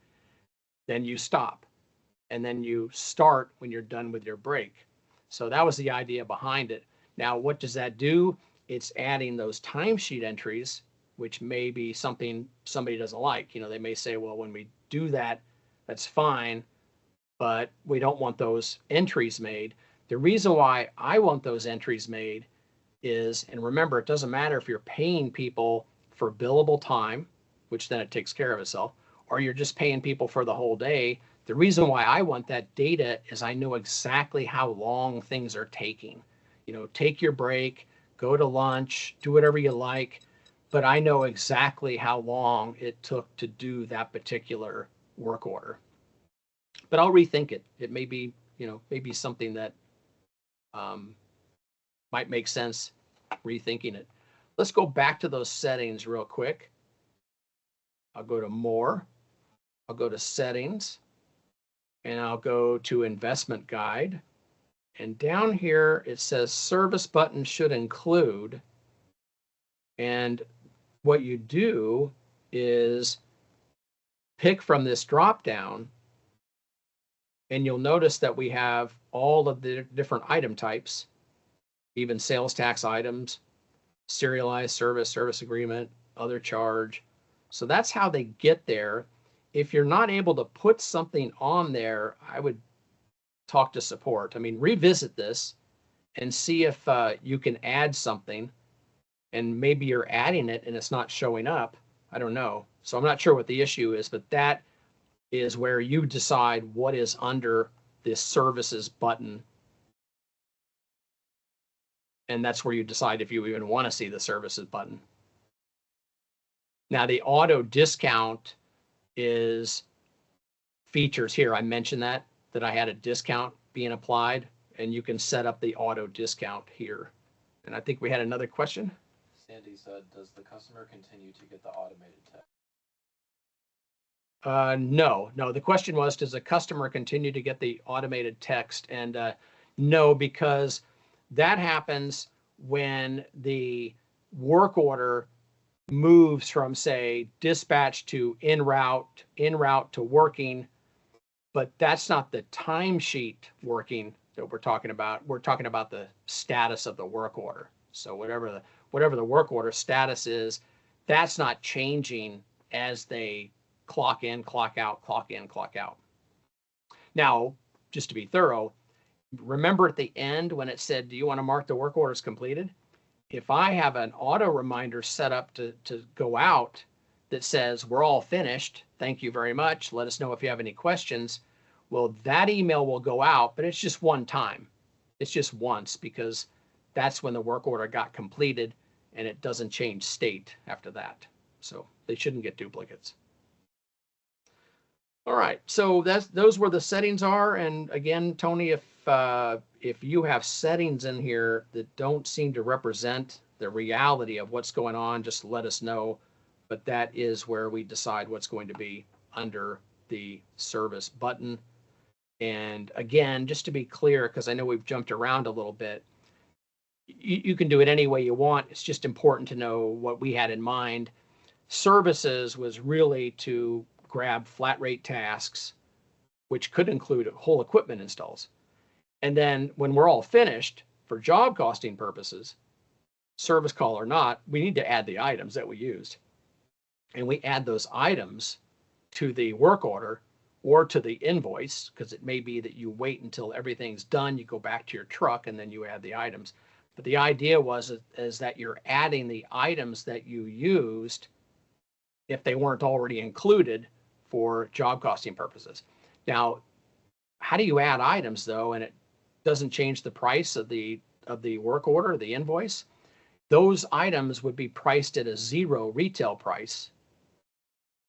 then you stop. And then you start when you're done with your break. So that was the idea behind it. Now, what does that do? It's adding those timesheet entries, which may be something somebody doesn't like. You know, they may say, well, when we do that, that's fine, but we don't want those entries made. The reason why I want those entries made is, and remember, it doesn't matter if you're paying people for billable time, which then it takes care of itself, or you're just paying people for the whole day. The reason why I want that data is I know exactly how long things are taking. You know, take your break, go to lunch, do whatever you like, but I know exactly how long it took to do that particular work order. But I'll rethink it. It may be, you know, maybe something that might make sense rethinking it. Let's go back to those settings real quick. I'll go to more, I'll go to settings, and I'll go to investment guide. And down here, it says service button should include. And what you do is pick from this drop down, and you'll notice that we have all of the different item types, even sales tax items, serialized service, service agreement, other charge. So that's how they get there. If you're not able to put something on there, I would talk to support. I mean, revisit this and see if you can add something, and maybe you're adding it and it's not showing up. I don't know. So I'm not sure what the issue is, but that is where you decide what is under this services button. And that's where you decide if you even want to see the services button. Now, the auto discount is features here. I mentioned that I had a discount being applied, and you can set up the auto discount here. And I think we had another question. Sandy said, does the customer continue to get the automated text? No. The question was, does the customer continue to get the automated text? And no, because that happens when the work order moves from, say, dispatch to en route to working, but that's not the timesheet working that we're talking about. We're talking about the status of the work order. So whatever the work order status is, that's not changing as they clock in, clock out, clock in, clock out. Now, just to be thorough, remember at the end when it said, do you want to mark the work orders completed? If I have an auto reminder set up to go out that says, we're all finished, thank you very much, let us know if you have any questions, well, that email will go out, but it's just one time. It's just once, because that's when the work order got completed, and it doesn't change state after that. So they shouldn't get duplicates. All right, so those where the settings are. And again, Tony, if you have settings in here that don't seem to represent the reality of what's going on, just let us know. But that is where we decide what's going to be under the service button. And again, just to be clear, because I know we've jumped around a little bit, you can do it any way you want. It's just important to know what we had in mind. Services was really to grab flat rate tasks, which could include whole equipment installs. And then when we're all finished, for job costing purposes, service call or not, we need to add the items that we used. And we add those items to the work order or to the invoice, because it may be that you wait until everything's done, you go back to your truck, and then you add the items. But the idea is that you're adding the items that you used if they weren't already included for job costing purposes. Now, how do you add items though, and it doesn't change the price of the work order, the invoice? Those items would be priced at a zero retail price,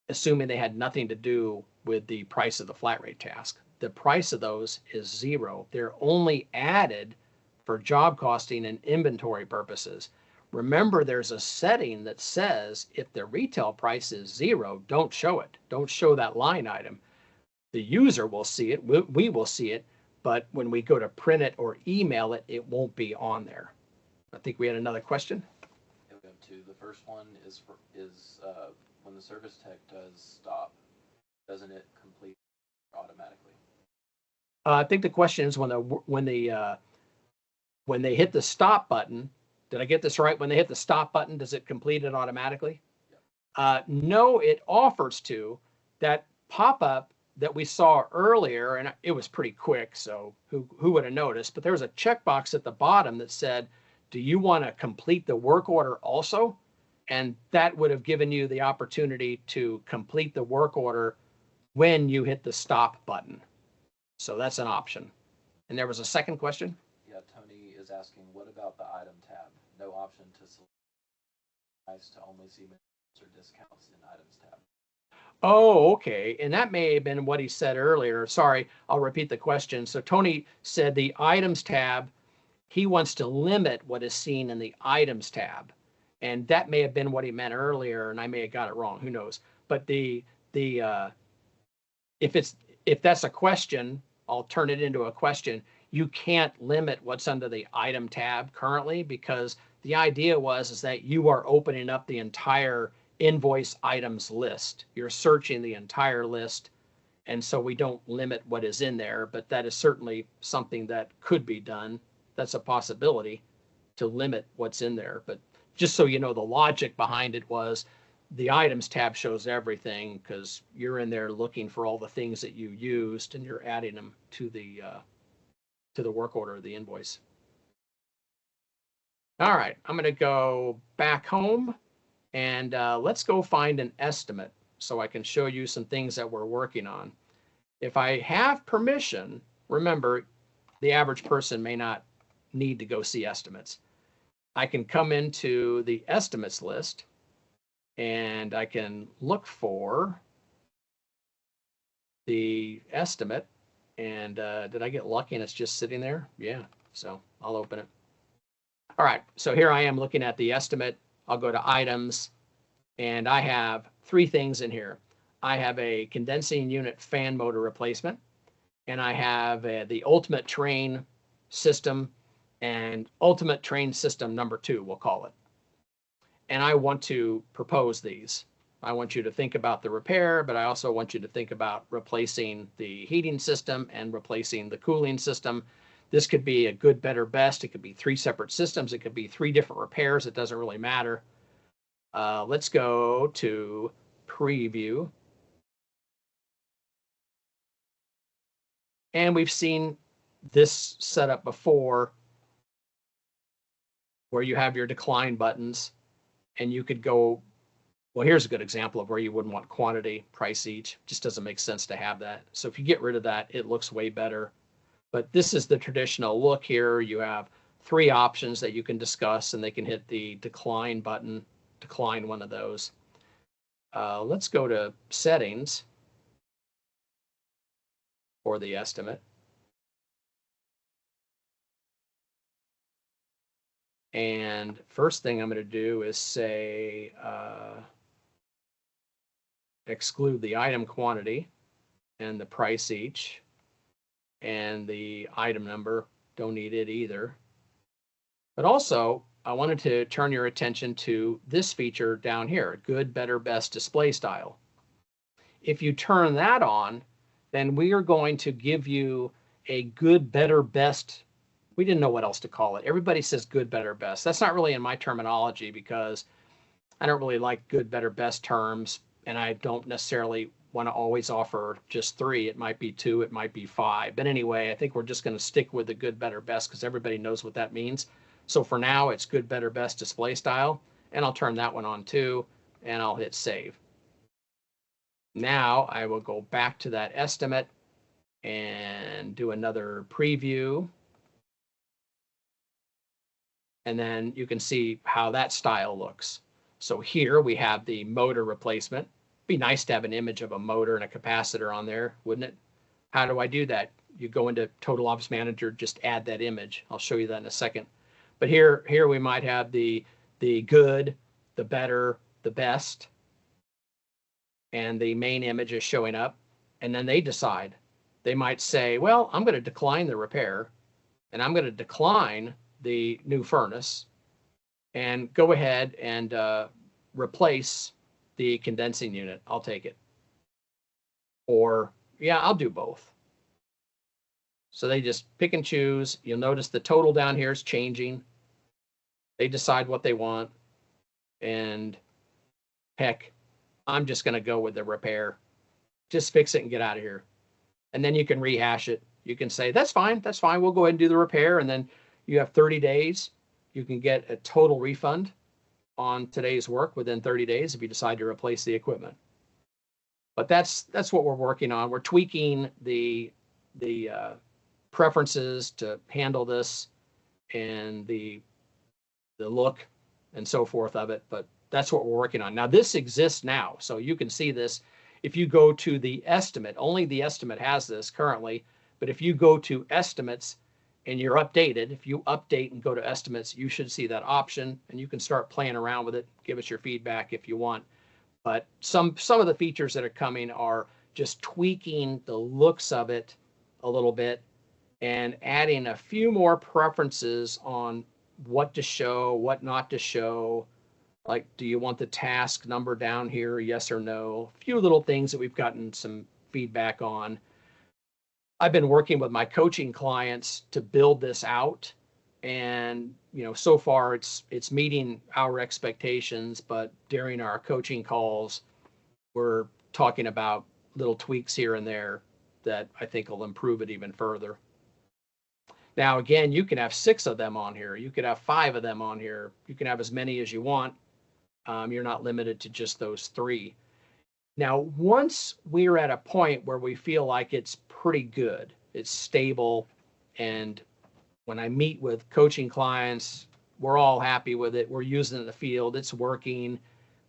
assuming they had nothing to do with the price of the flat rate task. The price of those is zero. They're only added for job costing and inventory purposes. Remember, there's a setting that says if the retail price is zero, don't show it. Don't show that line item. The user will see it, we will see it, but when we go to print it or email it, it won't be on there. I think we had another question. We have two. The first one is when the service tech does stop, doesn't it complete automatically? I think the question is when they hit the stop button. Did I get this right? When they hit the stop button, does it complete it automatically? Yep. No, it offers to. That pop-up that we saw earlier, and it was pretty quick, so who would have noticed, but there was a checkbox at the bottom that said, do you want to complete the work order also? And that would have given you the opportunity to complete the work order when you hit the stop button. So that's an option. And there was a second question? Yeah, Tony is asking, what about the item tab? No option to select. Nice to only see menus or discounts in items tab. Oh, okay. And that may have been what he said earlier. Sorry, I'll repeat the question. So Tony said the items tab, he wants to limit what is seen in the items tab. And that may have been what he meant earlier, and I may have got it wrong. Who knows? But if that's a question, I'll turn it into a question. You can't limit what's under the item tab currently, because the idea is that you are opening up the entire invoice items list. You're searching the entire list, and so we don't limit what is in there, but that is certainly something that could be done. That's a possibility, to limit what's in there. But just so you know, the logic behind it was the items tab shows everything, because you're in there looking for all the things that you used and you're adding them to the work order of the invoice. All right, I'm going to go back home and let's go find an estimate so I can show you some things that we're working on. If I have permission, remember, the average person may not need to go see estimates. I can come into the estimates list and I can look for the estimate. And did I get lucky and it's just sitting there? Yeah, so I'll open it. All right, so here I am looking at the estimate. I'll go to items, and I have three things in here. I have a condensing unit fan motor replacement, and I have the ultimate train system and ultimate train system number 2, we'll call it. And I want to propose these. I want you to think about the repair, but I also want you to think about replacing the heating system and replacing the cooling system. This could be a good, better, best. It could be 3 separate systems. It could be 3 different repairs. It doesn't really matter. Let's go to preview. And we've seen this setup before, where you have your decline buttons and you could go, well, here's a good example of where you wouldn't want quantity, price each. Just doesn't make sense to have that. So if you get rid of that, it looks way better. But this is the traditional look here. You have 3 options that you can discuss, and they can hit the decline button, decline one of those. Let's go to settings for the estimate. And first thing I'm going to do is say exclude the item quantity and the price each, and the item number, don't need it either. But also, I wanted to turn your attention to this feature down here, good, better, best display style. If you turn that on, then we are going to give you a good, better, best. We didn't know what else to call it. Everybody says good, better, best. That's not really in my terminology, because I don't really like good, better, best terms, and I don't necessarily want to always offer just 3. It might be 2, it might be 5. But anyway, I think we're just going to stick with the good, better, best, because everybody knows what that means. So for now, it's good, better, best display style, and I'll turn that one on too, and I'll hit save. Now I will go back to that estimate and do another preview. And then you can see how that style looks. So here we have the motor replacement. Be nice to have an image of a motor and a capacitor on there, wouldn't it? How do I do that? You go into Total Office Manager, just add that image. I'll show you that in a second. But here we might have the good, the better, the best, and the main image is showing up. And then they decide. They might say, well, I'm going to decline the repair, and I'm going to decline the new furnace, and go ahead and replace the condensing unit. I'll take it. Or, yeah, I'll do both. So they just pick and choose. You'll notice the total down here is changing. They decide what they want. And heck, I'm just going to go with the repair. Just fix it and get out of here. And then you can rehash it. You can say, that's fine. That's fine. We'll go ahead and do the repair. And then you have 30 days. You can get a total refund on today's work within 30 days if you decide to replace the equipment. But that's what we're working on. We're tweaking the preferences to handle this and the look and so forth of it. But that's what we're working on. Now this exists now. So you can see this. If you go to the estimate, only the estimate has this currently. But if you go to estimates and you're updated, if you update and go to estimates, you should see that option and you can start playing around with it. Give us your feedback if you want. But some of the features that are coming are just tweaking the looks of it a little bit and adding a few more preferences on what to show, what not to show. Like, do you want the task number down here? Yes or no? A few little things that we've gotten some feedback on. I've been working with my coaching clients to build this out. And, so far it's meeting our expectations, but during our coaching calls, we're talking about little tweaks here and there that I think will improve it even further. Now, again, you can have 6 of them on here. You could have 5 of them on here. You can have as many as you want. You're not limited to just those 3. Now, once we're at a point where we feel like it's pretty good, it's stable, and when I meet with coaching clients, we're all happy with it. We're using it in the field. It's working.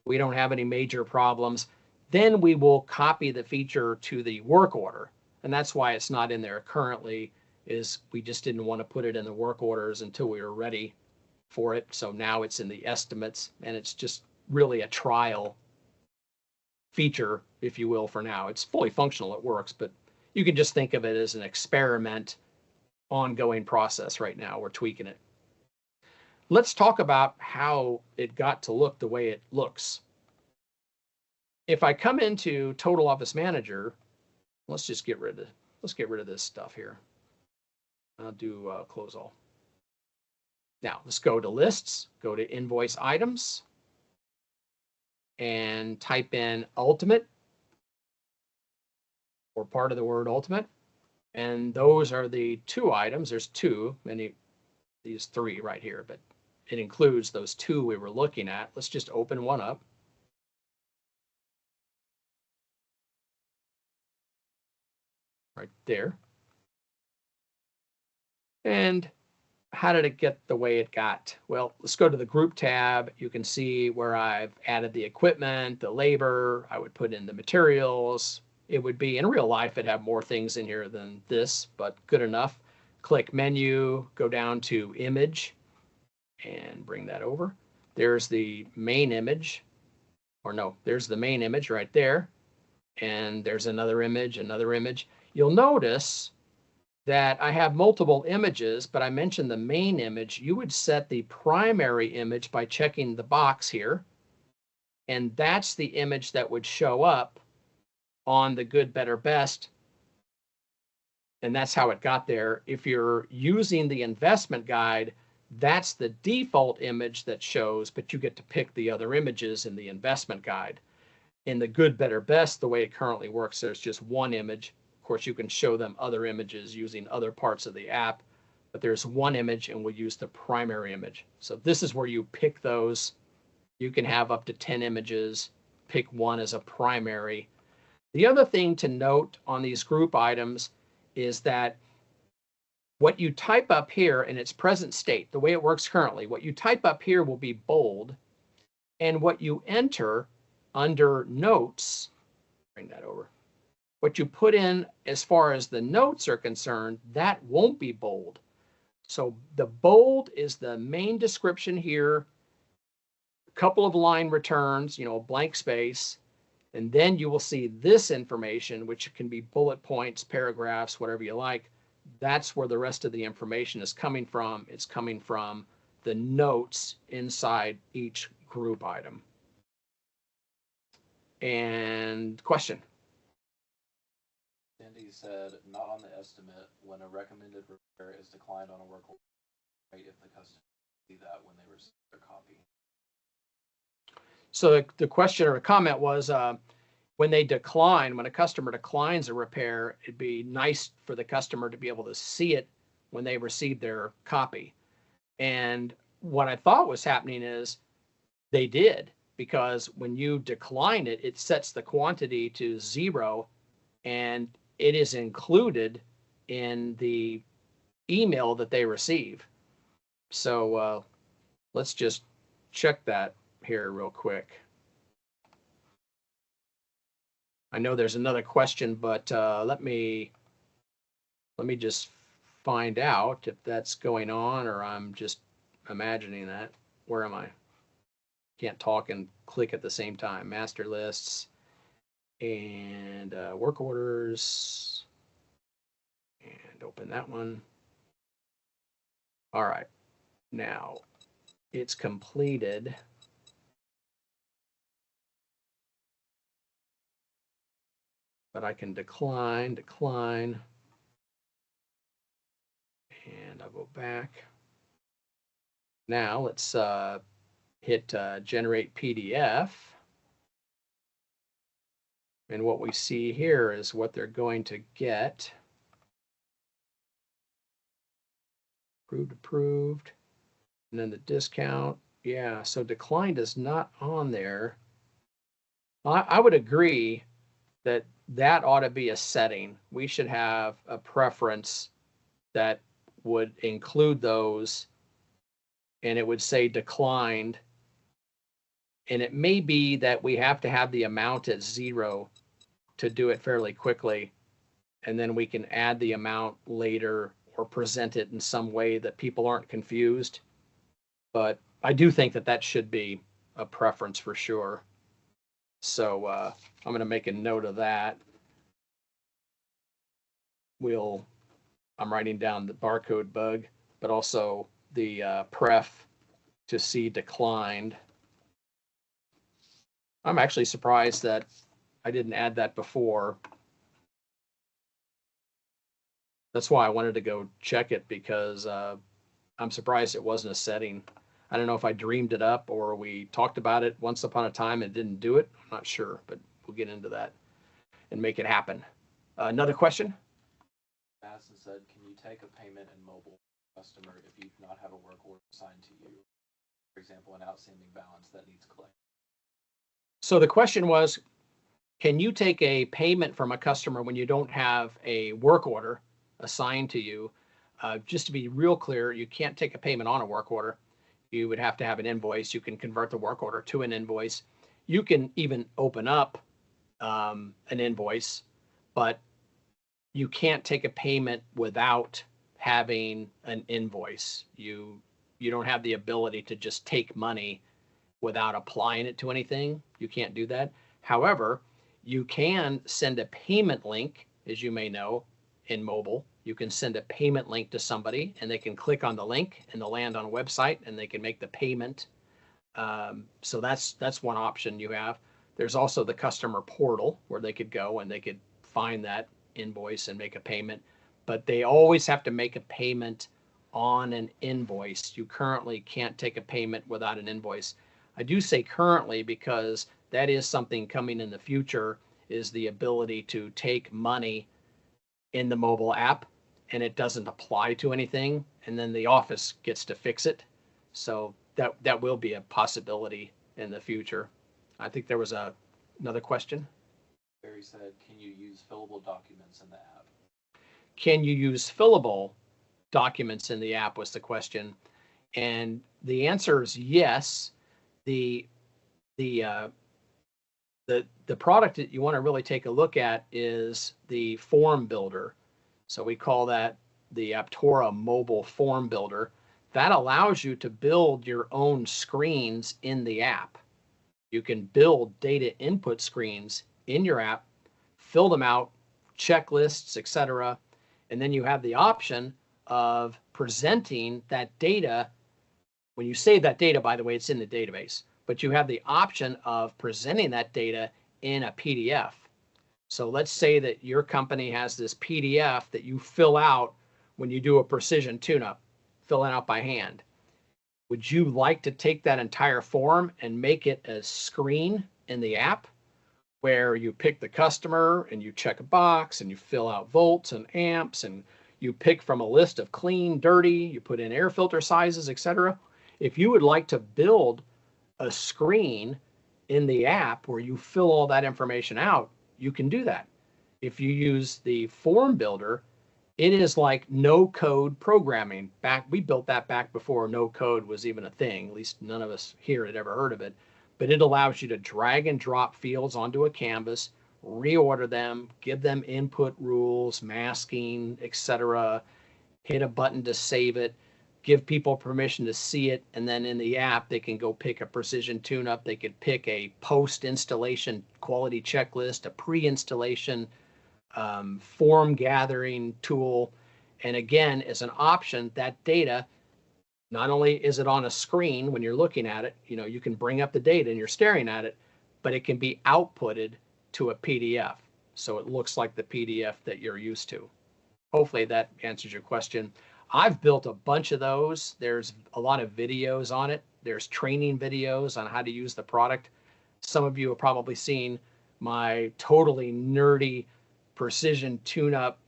We don't have any major problems. Then we will copy the feature to the work order. And that's why it's not in there currently, is we just didn't want to put it in the work orders until we were ready for it. So now it's in the estimates, and it's just really a trial feature, if you will, for now. It's fully functional. It works, but you can just think of it as an experiment, ongoing process right now. We're tweaking it. Let's talk about how it got to look the way it looks. If I come into Total Office Manager, let's get rid of this stuff here. I'll do close all. Now let's go to lists, go to invoice items, and type in ultimate, or part of the word ultimate. And those are the 2 items. There's 2, these 3 right here, but it includes those 2 we were looking at. Let's just open one up. Right there. And how did it get the way it got? Well, let's go to the group tab. You can see where I've added the equipment, the labor. I would put in the materials. It would be, in real life, it'd have more things in here than this, but good enough. Click menu, go down to image, and bring that over. There's the main image, or no, there's the main image right there. And there's another image, another image. You'll notice that I have multiple images, but I mentioned the main image. You would set the primary image by checking the box here. And that's the image that would show up on the good, better, best. And that's how it got there. If you're using the investment guide, that's the default image that shows, but you get to pick the other images in the investment guide. In the good, better, best, the way it currently works, there's just one image. Of course, you can show them other images using other parts of the app, but there's one image and we'll use the primary image. So this is where you pick those. You can have up to 10 images, pick one as a primary. The other thing to note on these group items is that what you type up here in its present state, the way it works currently, what you type up here will be bold, and what you enter under notes, bring that over, what you put in as far as the notes are concerned, that won't be bold. So the bold is the main description here, a couple of line returns, blank space, and then you will see this information, which can be bullet points, paragraphs, whatever you like. That's where the rest of the information is coming from. It's coming from the notes inside each group item. And question? Sandy said, not on the estimate, when a recommended repair is declined on a work order, right, if the customer see that when they receive their copy. So the question or comment was, when a customer declines a repair, it'd be nice for the customer to be able to see it when they receive their copy. And what I thought was happening is they did, because when you decline it, it sets the quantity to 0, and it is included in the email that they receive. So let's just check that here real quick. I know there's another question, but let me just find out if that's going on or I'm just imagining that. Where am I? Can't talk and click at the same time. Master lists and work orders, and open that one. All right, now it's completed. But I can decline, and I'll go back. Now let's hit generate PDF. And what we see here is what they're going to get. Approved, and then the discount. Yeah, so declined is not on there. I would agree that ought to be a setting. We should have a preference that would include those, and it would say declined. And it may be that we have to have the amount at 0 to do it fairly quickly, and then we can add the amount later or present it in some way that people aren't confused. But I do think that should be a preference for sure. So I'm going to make a note of that. I'm writing down the barcode bug, but also the pref to see declined. I'm actually surprised that I didn't add that before. That's why I wanted to go check it, because I'm surprised it wasn't a setting. I don't know if I dreamed it up or we talked about it once upon a time and didn't do it. I'm not sure, but we'll get into that and make it happen. Another question? Madison said, can you take a payment in mobile customer if you do not have a work order assigned to you? For example, an outstanding balance that needs collected. So the question was, can you take a payment from a customer when you don't have a work order assigned to you? Just to be real clear, you can't take a payment on a work order. You would have to have an invoice. You can convert the work order to an invoice. You can even open up an invoice, but you can't take a payment without having an invoice. You don't have the ability to just take money without applying it to anything. You can't do that. However, you can send a payment link, as you may know, in mobile. You can send a payment link to somebody and they can click on the link and they'll land on a website and they can make the payment. So that's one option you have. There's also the customer portal where they could go and they could find that invoice and make a payment, but they always have to make a payment on an invoice. You currently can't take a payment without an invoice. I do say currently because that is something coming in the future, is the ability to take money in the mobile app and it doesn't apply to anything and then the office gets to fix it. So that will be a possibility in the future. I think there was another question. Barry said, can you use fillable documents in the app? Can you use fillable documents in the app was the question. And the answer is yes. The product that you want to really take a look at is the form builder. So we call that the Aptora Mobile Form Builder. That allows you to build your own screens in the app. You can build data input screens in your app, fill them out, checklists, etc. And then you have the option of presenting that data. When you save that data, by the way, it's in the database, but you have the option of presenting that data in a PDF. So let's say that your company has this PDF that you fill out when you do a precision tune-up, fill it out by hand. Would you like to take that entire form and make it a screen in the app where you pick the customer and you check a box and you fill out volts and amps and you pick from a list of clean, dirty, you put in air filter sizes, etc.? If you would like to build a screen in the app where you fill all that information out, you can do that. If you use the form builder, it is like no code programming. We built that back before no code was even a thing. At least none of us here had ever heard of it. But it allows you to drag and drop fields onto a canvas, reorder them, give them input rules, masking, etc. Hit a button to save it, give people permission to see it, and then in the app they can go pick a precision tune-up. They could pick a post-installation quality checklist, a pre-installation form gathering tool. And again, as an option, that data, not only is it on a screen when you're looking at it, you can bring up the data and you're staring at it, but it can be outputted to a PDF. So it looks like the PDF that you're used to. Hopefully that answers your question. I've built a bunch of those. There's a lot of videos on it. There's training videos on how to use the product. Some of you have probably seen my totally nerdy precision tune-up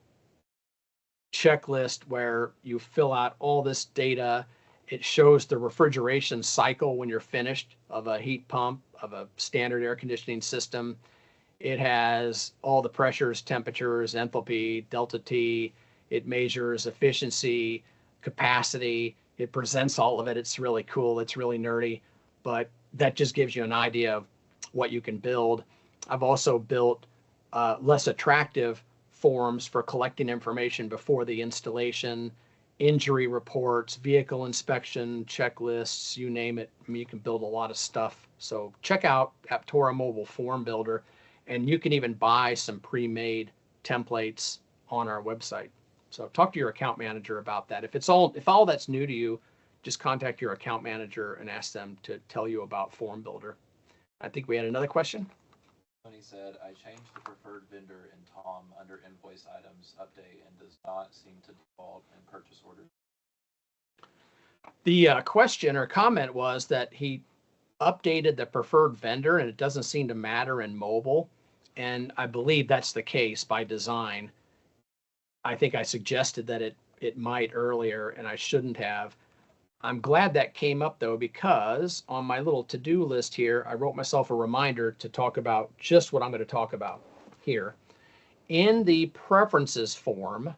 checklist where you fill out all this data. It shows the refrigeration cycle when you're finished of a heat pump, of a standard air conditioning system. It has all the pressures, temperatures, enthalpy, delta T. It measures efficiency, capacity. It presents all of it. It's really cool. It's really nerdy, but that just gives you an idea of what you can build. I've also built less attractive forms for collecting information before the installation, injury reports, vehicle inspection, checklists, you name it. I mean, you can build a lot of stuff. So check out Aptora Mobile Form Builder, and you can even buy some pre-made templates on our website. So talk to your account manager about that. If all that's new to you, just contact your account manager and ask them to tell you about Form Builder. I think we had another question. Tony said, I changed the preferred vendor in Tom under invoice items update and does not seem to default in purchase orders. The question or comment was that he updated the preferred vendor and it doesn't seem to matter in mobile. And I believe that's the case by design. I think I suggested that it might earlier and I shouldn't have. I'm glad that came up though, because on my little to-do list here, I wrote myself a reminder to talk about just what I'm going to talk about here. In the preferences form,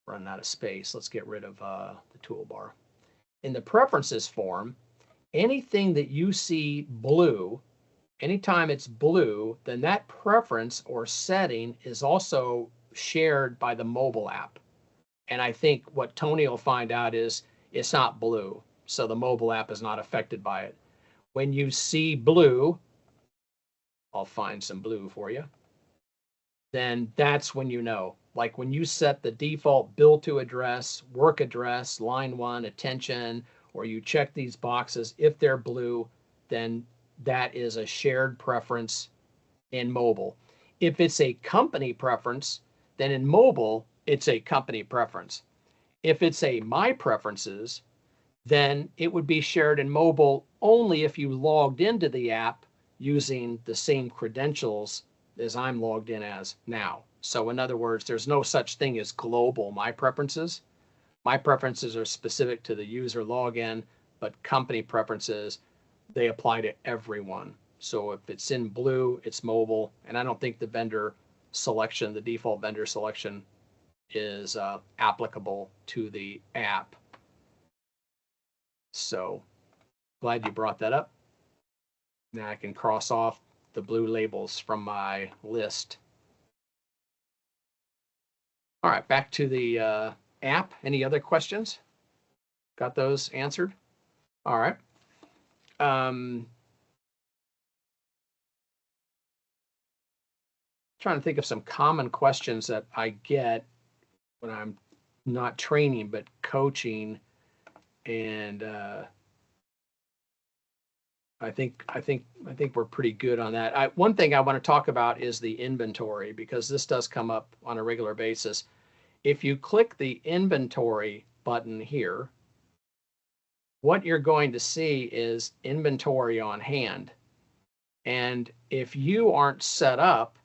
run out of space. Let's get rid of the toolbar. In the preferences form, anything that you see blue, anytime it's blue, then that preference or setting is also shared by the mobile app. And I think what Tony will find out is it's not blue, so the mobile app is not affected by it. When you see blue, I'll find some blue for you, then that's when you know. Like when you set the default bill to address, work address, line 1, attention, or you check these boxes, if they're blue, then that is a shared preference in mobile. If it's a company preference, then in mobile, it's a company preference. If it's a My Preferences, then it would be shared in mobile only if you logged into the app using the same credentials as I'm logged in as now. So in other words, there's no such thing as global My Preferences. My preferences are specific to the user login, but company preferences, they apply to everyone. So if it's in blue, it's mobile, and I don't think the vendor selection, the default vendor selection, is applicable to the app. So glad you brought that up. Now I can cross off the blue labels from my list. All right, back to the app. Any other questions? Got those answered? All right. Trying to think of some common questions that I get when I'm not training but coaching, and I think we're pretty good on that. One thing I want to talk about is the inventory, because this does come up on a regular basis. If you click the inventory button here, what you're going to see is inventory on hand. And if you aren't set up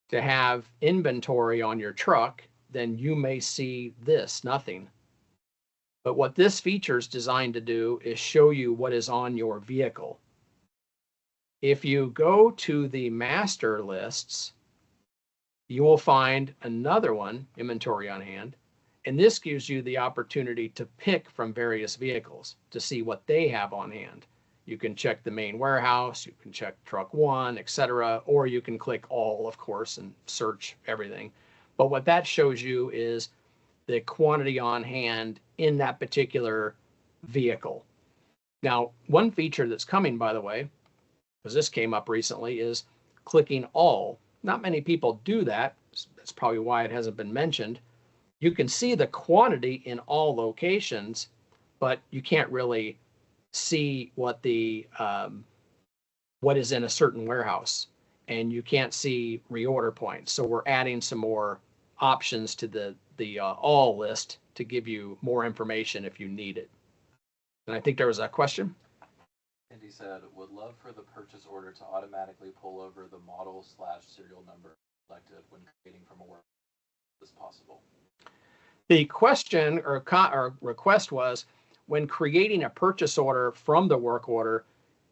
to have inventory on your truck, then you may see this, nothing. But what this feature is designed to do is show you what is on your vehicle. If you go to the master lists, you will find another one, inventory on hand, and this gives you the opportunity to pick from various vehicles to see what they have on hand. You can check the main warehouse, you can check truck one, etc., or you can click all, of course, and search everything. But what that shows you is the quantity on hand in that particular vehicle. Now, one feature that's coming, by the way, because this came up recently, is clicking all. Not many people do that. That's probably why it hasn't been mentioned. You can see the quantity in all locations, but you can't really see what the what is in a certain warehouse, and you can't see reorder points. So we're adding some more options to the all list to give you more information if you need it. And I think there was a question. Andy said, would love for the purchase order to automatically pull over the model/serial number selected when creating from a work. Is this possible? The question or request was, when creating a purchase order from the work order,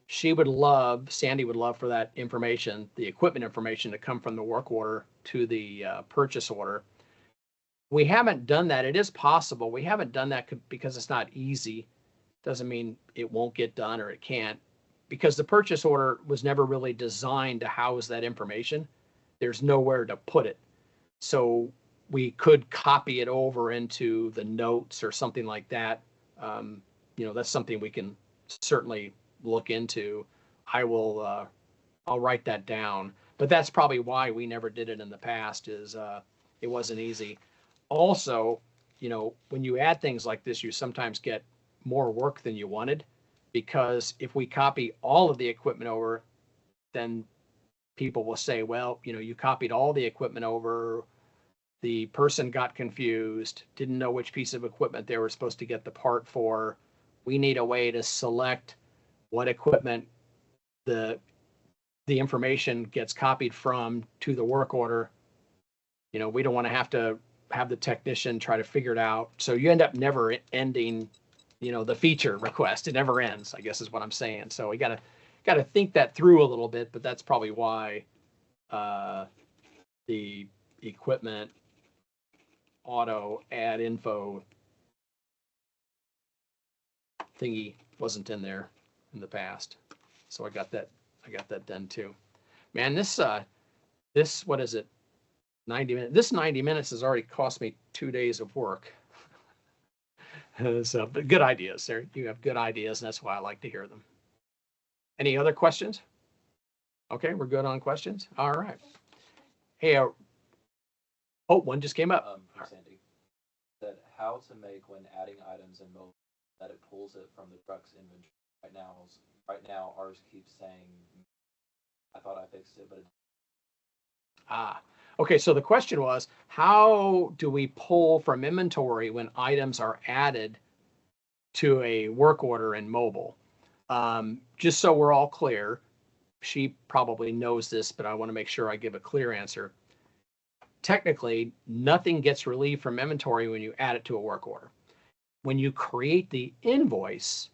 Sandy would love for that information, the equipment information, to come from the work order to the purchase order. We haven't done that. It is possible. We haven't done that because it's not easy. Doesn't mean it won't get done or it can't, because the purchase order was never really designed to house that information. There's nowhere to put it. So we could copy it over into the notes or something like that. That's something we can certainly look into. I'll write that down, but that's probably why we never did it in the past, is it wasn't easy. Also, when you add things like this, you sometimes get more work than you wanted, because if we copy all of the equipment over, then people will say, well, you copied all the equipment over, the person got confused, didn't know which piece of equipment they were supposed to get the part for. We need a way to select what equipment the information gets copied from to the work order. We don't want to have the technician try to figure it out. So you end up never ending, the feature request. It never ends, I guess is what I'm saying. So we got to think that through a little bit, but that's probably why the equipment auto add info thingy wasn't in there in the past. So I got that done too. Man, this what is it? 90 minutes. This 90 minutes has already cost me 2 days of work. So, but good ideas, sir. You have good ideas, and that's why I like to hear them. Any other questions? Okay, we're good on questions. All right. Hey, one just came up. Sandy said, how to make when adding items in mobile that it pulls it from the truck's inventory. Right now, ours keeps saying, I thought I fixed it, but it. Okay, so the question was, how do we pull from inventory when items are added to a work order in mobile? Just so we're all clear, she probably knows this, but I want to make sure I give a clear answer. Technically, nothing gets relieved from inventory when you add it to a work order. when you create the invoice,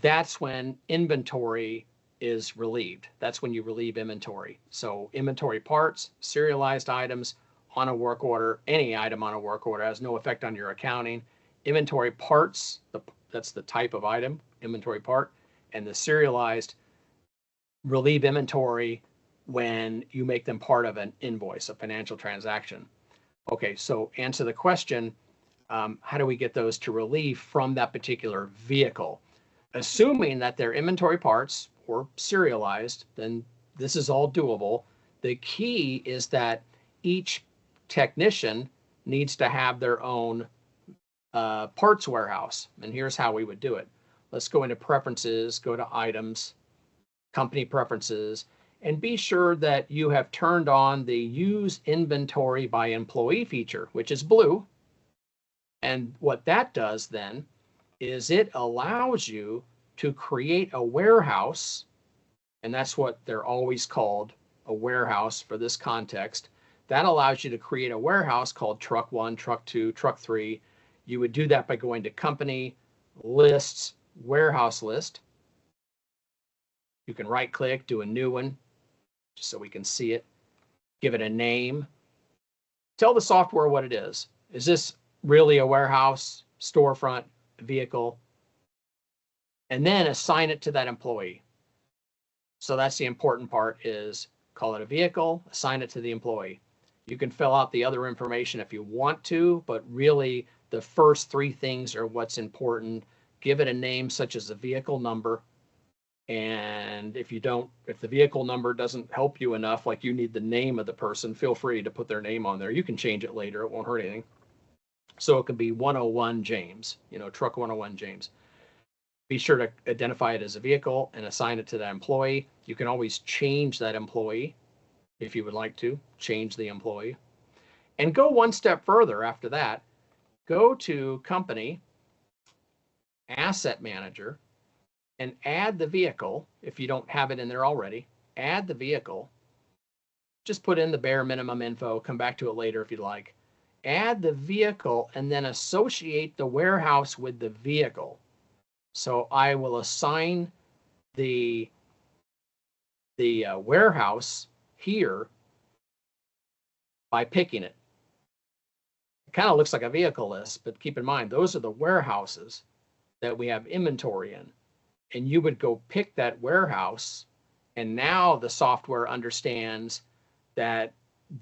that's when inventory is relieved. That's when you relieve inventory. So inventory parts, serialized items on a work order, any item on a work order has no effect on your accounting. Inventory parts, that's the type of item, inventory part, and the serialized relieve inventory when you make them part of an invoice, a financial transaction. Okay, so answer the question, how do we get those to relieve from that particular vehicle? Assuming that they're inventory parts or serialized, then this is all doable. The key is that each technician needs to have their own parts warehouse. And here's how we would do it. Let's go into preferences, go to items, company preferences, and be sure that you have turned on the use inventory by employee feature, which is blue. And what that does then is it allows you to create a warehouse, and that's what they're always called, a warehouse for this context. That allows you to create a warehouse called truck 1, truck 2, truck 3. You would do that by going to company, lists, warehouse list. You can right click, do a new one, just so we can see it. Give it a name. Tell the software what it is. Is this really a warehouse, storefront, vehicle? And then assign it to that employee. So that's the important part, is call it a vehicle, assign it to the employee. You can fill out the other information if you want to, but really the first 3 things are what's important. Give it a name such as the vehicle number. And if the vehicle number doesn't help you enough, like you need the name of the person, feel free to put their name on there. You can change it later. It won't hurt anything. So it could be 101 James, truck 101 James. Be sure to identify it as a vehicle and assign it to that employee. You can always change that employee if you would like to, change the employee. And go one step further after that. Go to Company, Asset Manager, and add the vehicle. If you don't have it in there already, add the vehicle. Just put in the bare minimum info. Come back to it later if you'd like. Add the vehicle and then associate the warehouse with the vehicle. So I will assign the warehouse here by picking it. It kind of looks like a vehicle list, but keep in mind, those are the warehouses that we have inventory in. And you would go pick that warehouse, and now the software understands that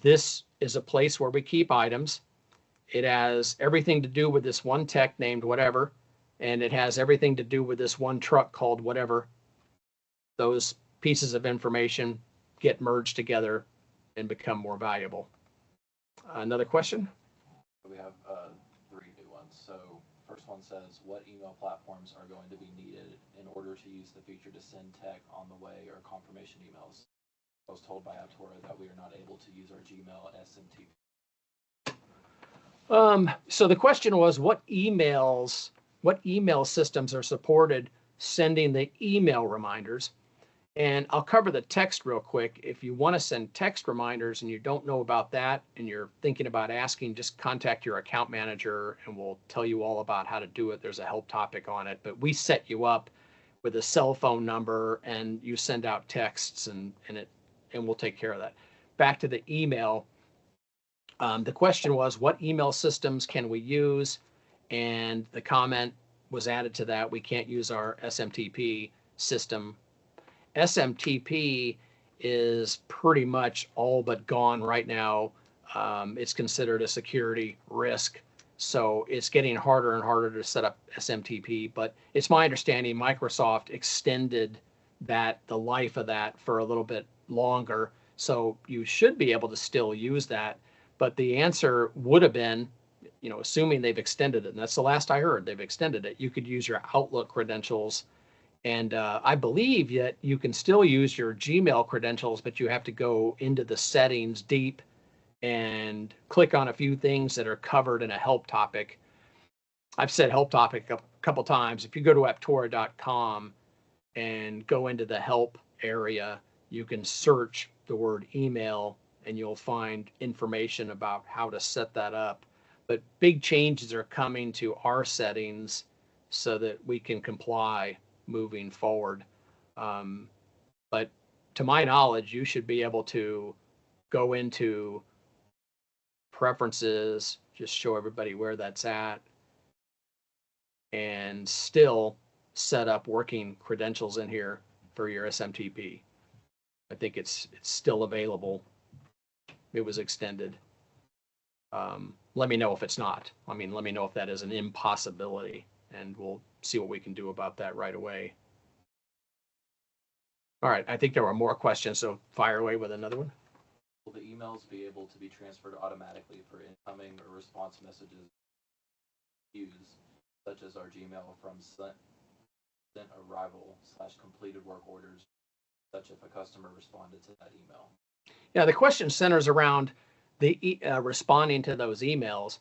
this is a place where we keep items. It has everything to do with this one tech named whatever, and it has everything to do with this one truck called whatever. Those pieces of information get merged together and become more valuable. Another question? We have 3 new ones. So first one says, what email platforms are going to be needed in order to use the feature to send tech on the way or confirmation emails? I was told by Aptora that we are not able to use our Gmail SMTP. So the question was, what email systems are supported sending the email reminders? And I'll cover the text real quick. If you want to send text reminders and you don't know about that and you're thinking about asking, just contact your account manager and we'll tell you all about how to do it. There's a help topic on it, but we set you up with a cell phone number and you send out texts and we'll take care of that. Back to the email. The question was, what email systems can we use? And the comment was added to that. We can't use our SMTP system. SMTP is pretty much all but gone right now. It's considered a security risk. So it's getting harder and harder to set up SMTP, but it's my understanding Microsoft extended the life of that for a little bit longer. So you should be able to still use that. But the answer would have been, assuming they've extended it, and that's the last I heard, they've extended it, you could use your Outlook credentials. And I believe that you can still use your Gmail credentials, but you have to go into the settings deep and click on a few things that are covered in a help topic. I've said help topic a couple times. If you go to aptora.com and go into the help area, you can search the word email and you'll find information about how to set that up. but big changes are coming to our settings so that we can comply moving forward. But to my knowledge, you should be able to go into preferences, just show everybody where that's at, and still set up working credentials in here for your SMTP. I think it's still available. It was extended. Let me know if it's not. I mean, let me know if that is an impossibility, and we'll see what we can do about that right away. All right, I think there were more questions, so fire away with another one. Will the emails be able to be transferred automatically for incoming or response messages used, such as our Gmail from sent arrival / completed work orders, such if a customer responded to that email? Yeah, the question centers around the responding to those emails.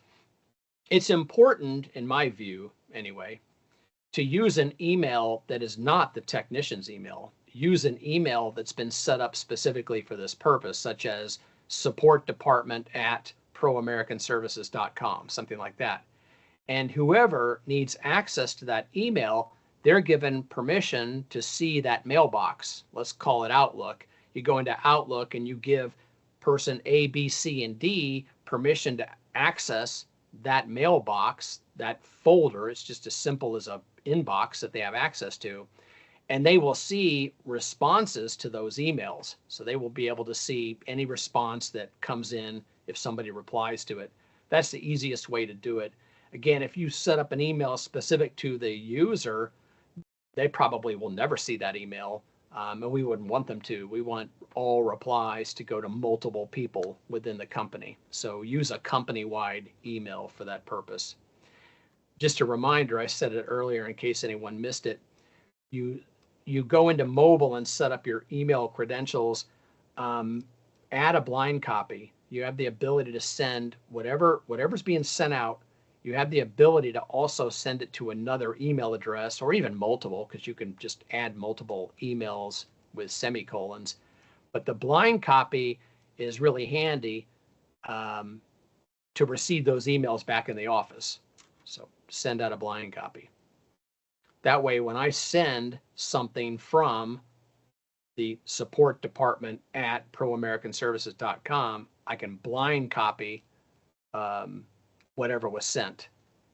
It's important, in my view anyway, to use an email that is not the technician's email. Use an email that's been set up specifically for this purpose, such as supportdepartment@proamericanservices.com, something like that. And whoever needs access to that email, they're given permission to see that mailbox. Let's call it Outlook. You go into Outlook and you give person A, B, C, and D permission to access that mailbox, that folder. It's just as simple as an inbox that they have access to. And they will see responses to those emails. So they will be able to see any response that comes in if somebody replies to it. That's the easiest way to do it. Again, if you set up an email specific to the user, they probably will never see that email, and we wouldn't want them to. We want all replies to go to multiple people within the company. So use a company-wide email for that purpose. Just a reminder, I said it earlier in case anyone missed it, you go into mobile and set up your email credentials, add a blind copy. You have the ability to send whatever's being sent out. You have the ability to also send it to another email address, or even multiple, because you can just add multiple emails with semicolons. But the blind copy is really handy to receive those emails back in the office. So send out a blind copy. That way, when I send something from the support department at proamericanservices.com, I can blind copy whatever was sent.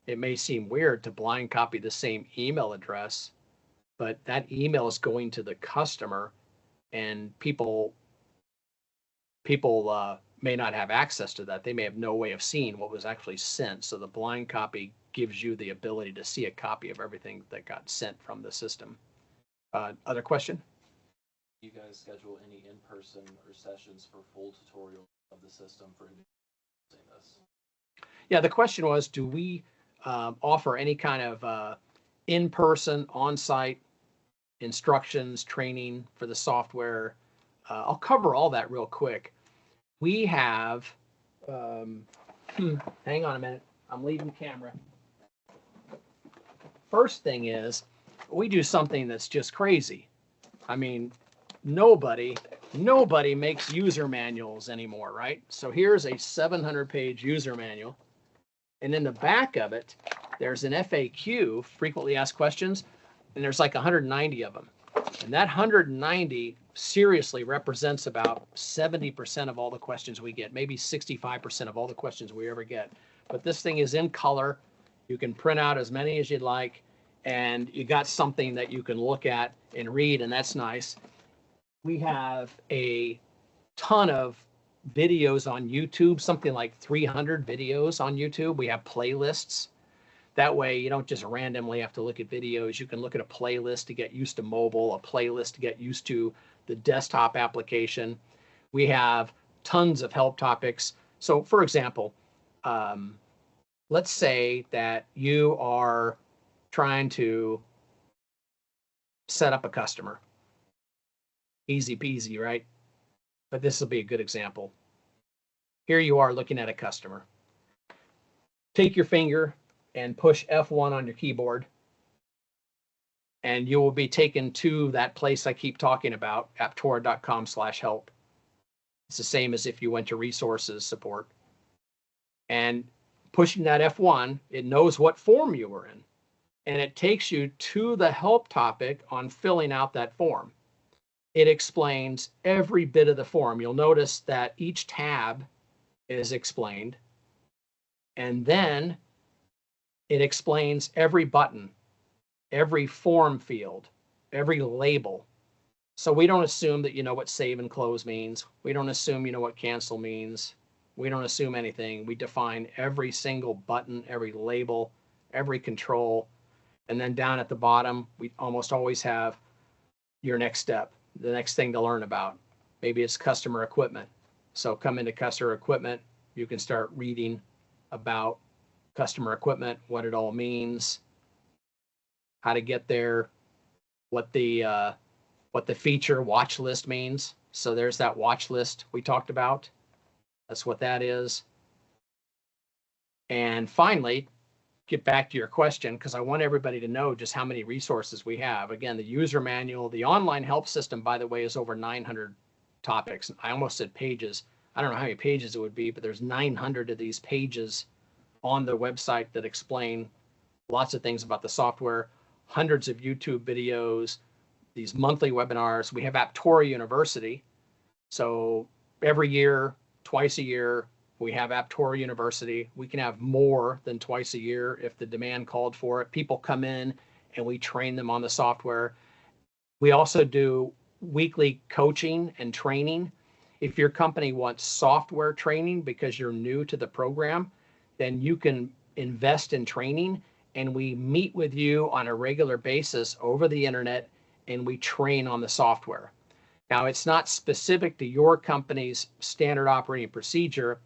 It may seem weird to blind copy the same email address, but that email is going to the customer, and people may not have access to that. They may have no way of seeing what was actually sent. So the blind copy gives you the ability to see a copy of everything that got sent from the system. Other question? Do you guys schedule any in-person or sessions for full tutorials of the system for using this? Yeah, the question was, do we offer any kind of in-person, on-site instructions, training for the software? I'll cover all that real quick. We have, hang on a minute, I'm leaving camera. First thing is, we do something that's just crazy. I mean, nobody makes user manuals anymore, right? So here's a 700-page user manual. And in the back of it, there's an FAQ, frequently asked questions, and there's like 190 of them. And that 190 seriously represents about 70% of all the questions we get, maybe 65% of all the questions we ever get. But this thing is in color. You can print out as many as you'd like, and you got something that you can look at and read, and that's nice. We have a ton of videos on YouTube, something like 300 videos on YouTube. We have playlists. That way you don't just randomly have to look at videos. You can look at a playlist to get used to mobile, a playlist to get used to the desktop application. We have tons of help topics. So for example, let's say that you are trying to set up a customer. Easy peasy, right? But this will be a good example. Here you are looking at a customer. Take your finger and push F1 on your keyboard, and you will be taken to that place I keep talking about, aptora.com/help. It's the same as if you went to resources support. And pushing that F1, it knows what form you were in, and it takes you to the help topic on filling out that form. It explains every bit of the form. You'll notice that each tab is explained, and then it explains every button, every form field, every label. So we don't assume that you know what save and close means. We don't assume you know what cancel means. We don't assume anything. We define every single button, every label, every control. And then down at the bottom, we almost always have your next step, the next thing to learn about. Maybe it's customer equipment. So come into customer equipment, you can start reading about customer equipment, what it all means, how to get there, what the feature watch list means. So there's that watch list we talked about. That's what that is. And finally, get back to your question, because I want everybody to know just how many resources we have. Again, the user manual, the online help system, by the way, is over 900 topics. I almost said pages. I don't know how many pages it would be, but there's 900 of these pages on the website that explain lots of things about the software, hundreds of YouTube videos, these monthly webinars. We have Aptora University. So every year, twice a year, we have Aptora University. We can have more than twice a year if the demand called for it. People come in and we train them on the software. We also do weekly coaching and training. If your company wants software training because you're new to the program, then you can invest in training, and we meet with you on a regular basis over the internet, and we train on the software. Now, it's not specific to your company's standard operating procedure.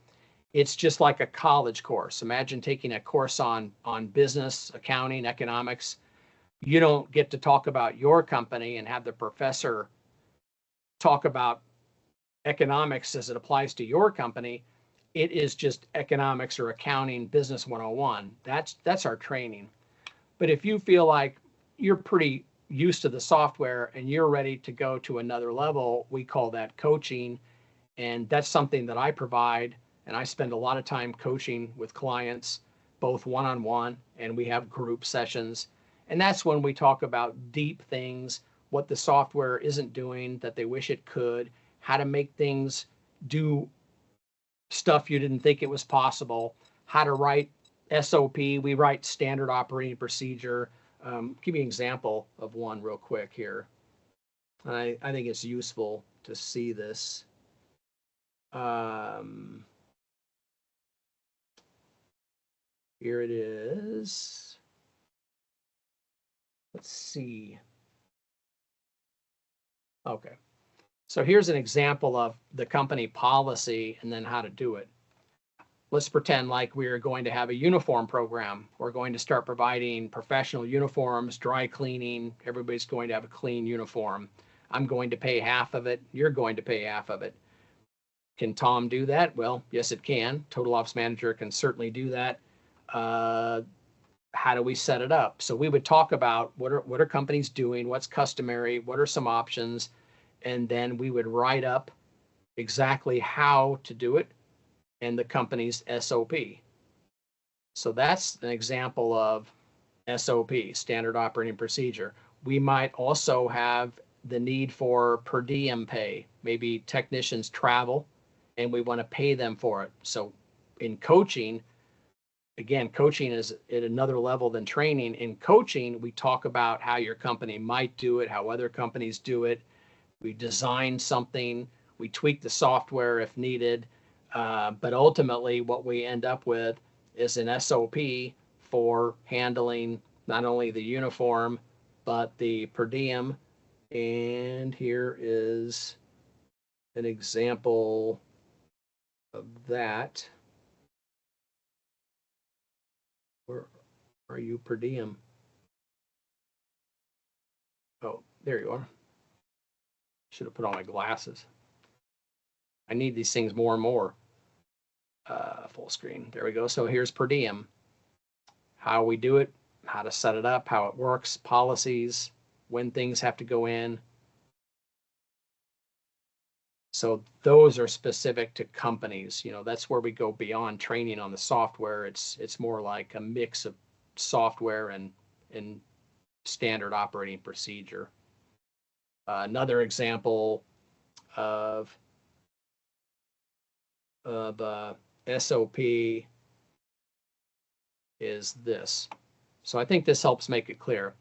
It's just like a college course. Imagine taking a course on business, accounting, economics. You don't get to talk about your company and have the professor talk about economics as it applies to your company. It is just economics or accounting business 101. That's our training. But if you feel like you're pretty used to the software and you're ready to go to another level, we call that coaching. And that's something that I provide. And I spend a lot of time coaching with clients, both one-on-one, and we have group sessions. And that's when we talk about deep things, what the software isn't doing that they wish it could, how to make things do stuff you didn't think it was possible, how to write SOP. We write standard operating procedure. Give you an example of one real quick here. I think it's useful to see this. Here it is. Let's see. Okay. So here's an example of the company policy and then how to do it. Let's pretend like we're going to have a uniform program. We're going to start providing professional uniforms, dry cleaning. Everybody's going to have a clean uniform. I'm going to pay half of it. You're going to pay half of it. Can Tom do that? Well, yes, it can. Total Ops Manager can certainly do that. How do we set it up? So we would talk about what are companies doing, what's customary, what are some options, and then we would write up exactly how to do it and the company's SOP. So that's an example of SOP, standard operating procedure. We might also have the need for per diem pay. Maybe technicians travel and we want to pay them for it. So in coaching, again, coaching is at another level than training. In coaching, we talk about how your company might do it, how other companies do it. We design something, we tweak the software if needed. But ultimately, what we end up with is an SOP for handling not only the uniform, but the per diem. And here is an example of that. Where are you, per diem? Oh, there you are. Should have put on my glasses. I need these things more and more. Full screen. There we go. So here's per diem. How we do it, how to set it up, how it works, policies, when things have to go in. So those are specific to companies. You know, that's where we go beyond training on the software. It's more like a mix of software and standard operating procedure. Another example of SOP is this. So I think this helps make it clear.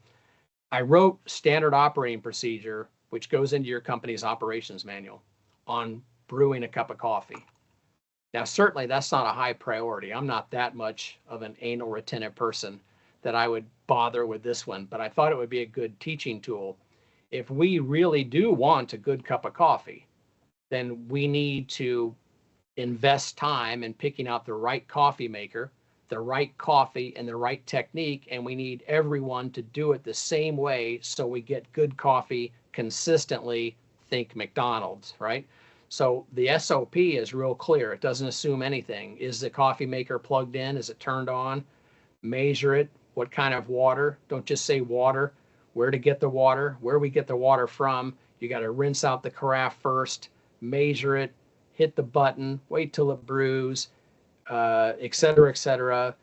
I wrote standard operating procedure, which goes into your company's operations manual on brewing a cup of coffee. Now, certainly that's not a high priority. I'm not that much of an anal retentive person that I would bother with this one, but I thought it would be a good teaching tool. If we really do want a good cup of coffee, then we need to invest time in picking out the right coffee maker, the right coffee, and the right technique. And we need everyone to do it the same way so we get good coffee consistently. Think McDonald's, right? So the SOP is real clear. It doesn't assume anything. Is the coffee maker plugged in? Is it turned on? Measure it. What kind of water? Don't just say water. Where to get the water, where we get the water from. You got to rinse out the carafe first, measure it, hit the button, wait till it brews, et cetera, et cetera.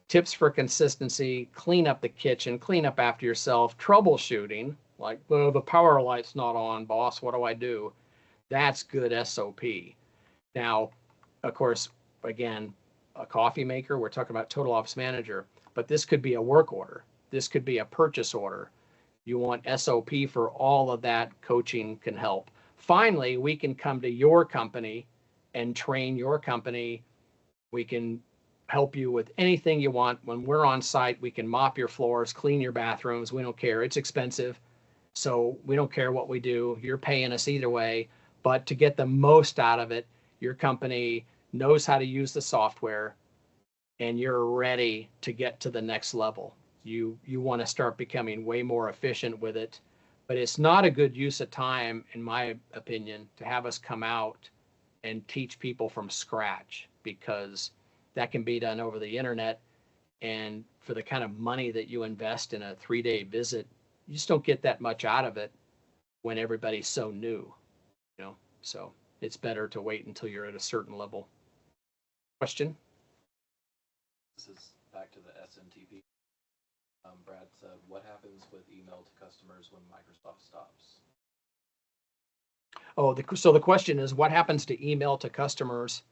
Tips for consistency: clean up the kitchen, clean up after yourself, troubleshooting, like, well, the power light's not on, boss, what do I do? That's good SOP. Now, of course, again, a coffee maker, we're talking about total office manager, but this could be a work order. This could be a purchase order. You want SOP for all of that. Coaching can help. Finally, we can come to your company and train your company. We can help you with anything you want. When we're on site, we can mop your floors, clean your bathrooms. We don't care. It's expensive. So we don't care what we do. You're paying us either way. But to get the most out of it, your company knows how to use the software and you're ready to get to the next level. You want to start becoming way more efficient with it. But it's not a good use of time, in my opinion, to have us come out and teach people from scratch, because that can be done over the internet. And for the kind of money that you invest in a 3-day visit, you just don't get that much out of it when everybody's so new, you know? So it's better to wait until you're at a certain level. Question? This is back to the SMTP. Brad said, what happens with email to customers when Microsoft stops? Oh, so the question is, what happens to email to customers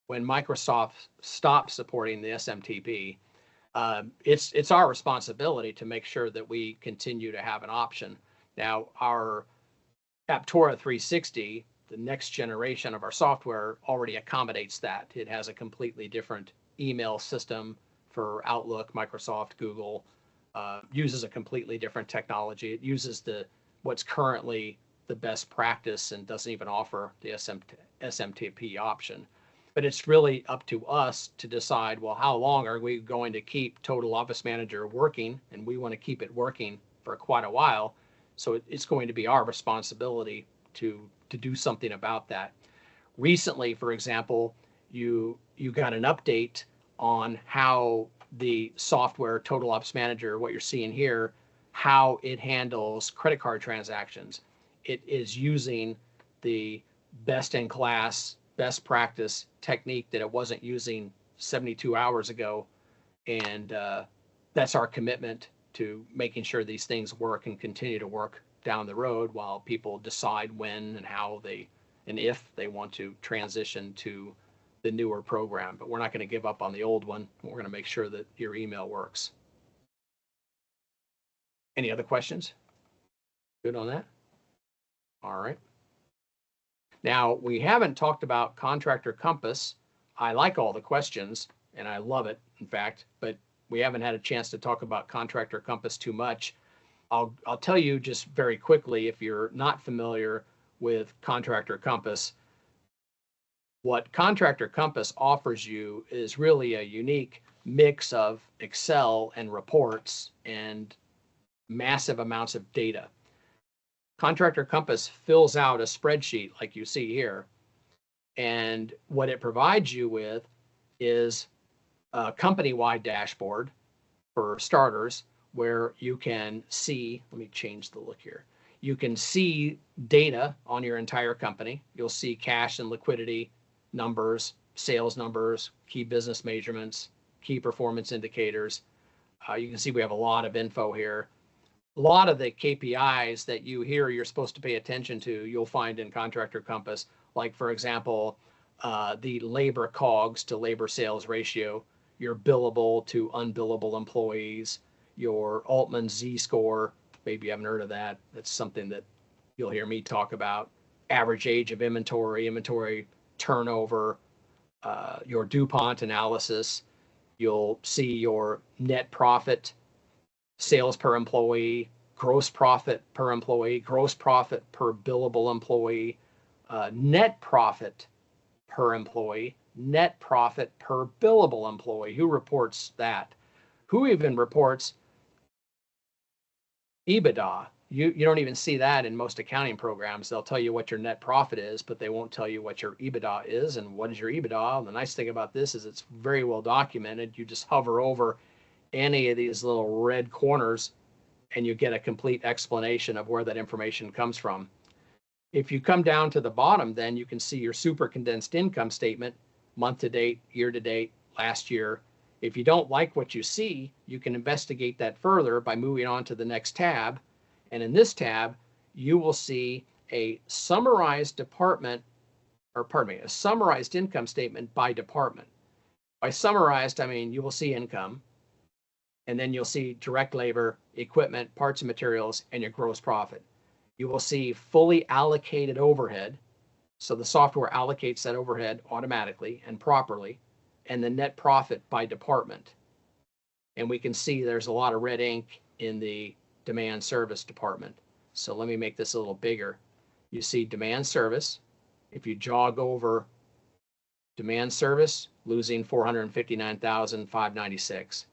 when Microsoft stops supporting the SMTP? It's our responsibility to make sure that we continue to have an option. Now, our Aptora 360, the next generation of our software, already accommodates that. It has a completely different email system for Outlook, Microsoft, Google, uses a completely different technology. It uses what's currently the best practice and doesn't even offer the SMTP option. But it's really up to us to decide, well, how long are we going to keep Total Office Manager working? And we want to keep it working for quite a while. So it's going to be our responsibility to do something about that. Recently, for example, you got an update on how the software Total Office Manager, what you're seeing here, how it handles credit card transactions. It is using the best in class, best practice technique that it wasn't using 72 hours ago. And that's our commitment to making sure these things work and continue to work down the road while people decide when and how and if they want to transition to the newer program. But we're not going to give up on the old one. We're going to make sure that your email works. Any other questions? Good on that? All right. Now, we haven't talked about Contractor Compass. I like all the questions, and I love it, in fact, but we haven't had a chance to talk about Contractor Compass too much. I'll tell you just very quickly, if you're not familiar with Contractor Compass, what Contractor Compass offers you is really a unique mix of Excel and reports and massive amounts of data. Contractor Compass fills out a spreadsheet like you see here. And what it provides you with is a company-wide dashboard for starters, where you can see, let me change the look here. You can see data on your entire company. You'll see cash and liquidity numbers, sales numbers, key business measurements, key performance indicators. You can see we have a lot of info here. A lot of the KPIs that you hear you're supposed to pay attention to, you'll find in Contractor Compass. Like, for example, the labor COGS to labor sales ratio, your billable to unbillable employees, your Altman Z-score. Maybe you haven't heard of that. That's something that you'll hear me talk about. Average age of inventory, inventory turnover, your DuPont analysis. You'll see your net profit, sales per employee, gross profit per employee, gross profit per billable employee, net profit per employee, net profit per billable employee. Who reports that? Who even reports EBITDA? You don't even see that in most accounting programs. They'll tell you what your net profit is, but they won't tell you what your EBITDA is. And what is your EBITDA? And the nice thing about this is it's very well documented. You just hover over any of these little red corners and you get a complete explanation of where that information comes from. If you come down to the bottom, then you can see your super condensed income statement, month to date, year to date, last year. If you don't like what you see, you can investigate that further by moving on to the next tab. And in this tab, you will see a summarized department, or pardon me, a summarized income statement by department. By summarized, I mean you will see income, and then you'll see direct labor, equipment, parts and materials, and your gross profit. You will see fully allocated overhead. So the software allocates that overhead automatically and properly, and the net profit by department. And we can see there's a lot of red ink in the demand service department. So let me make this a little bigger. You see demand service. If you jog over demand service, losing $459,596.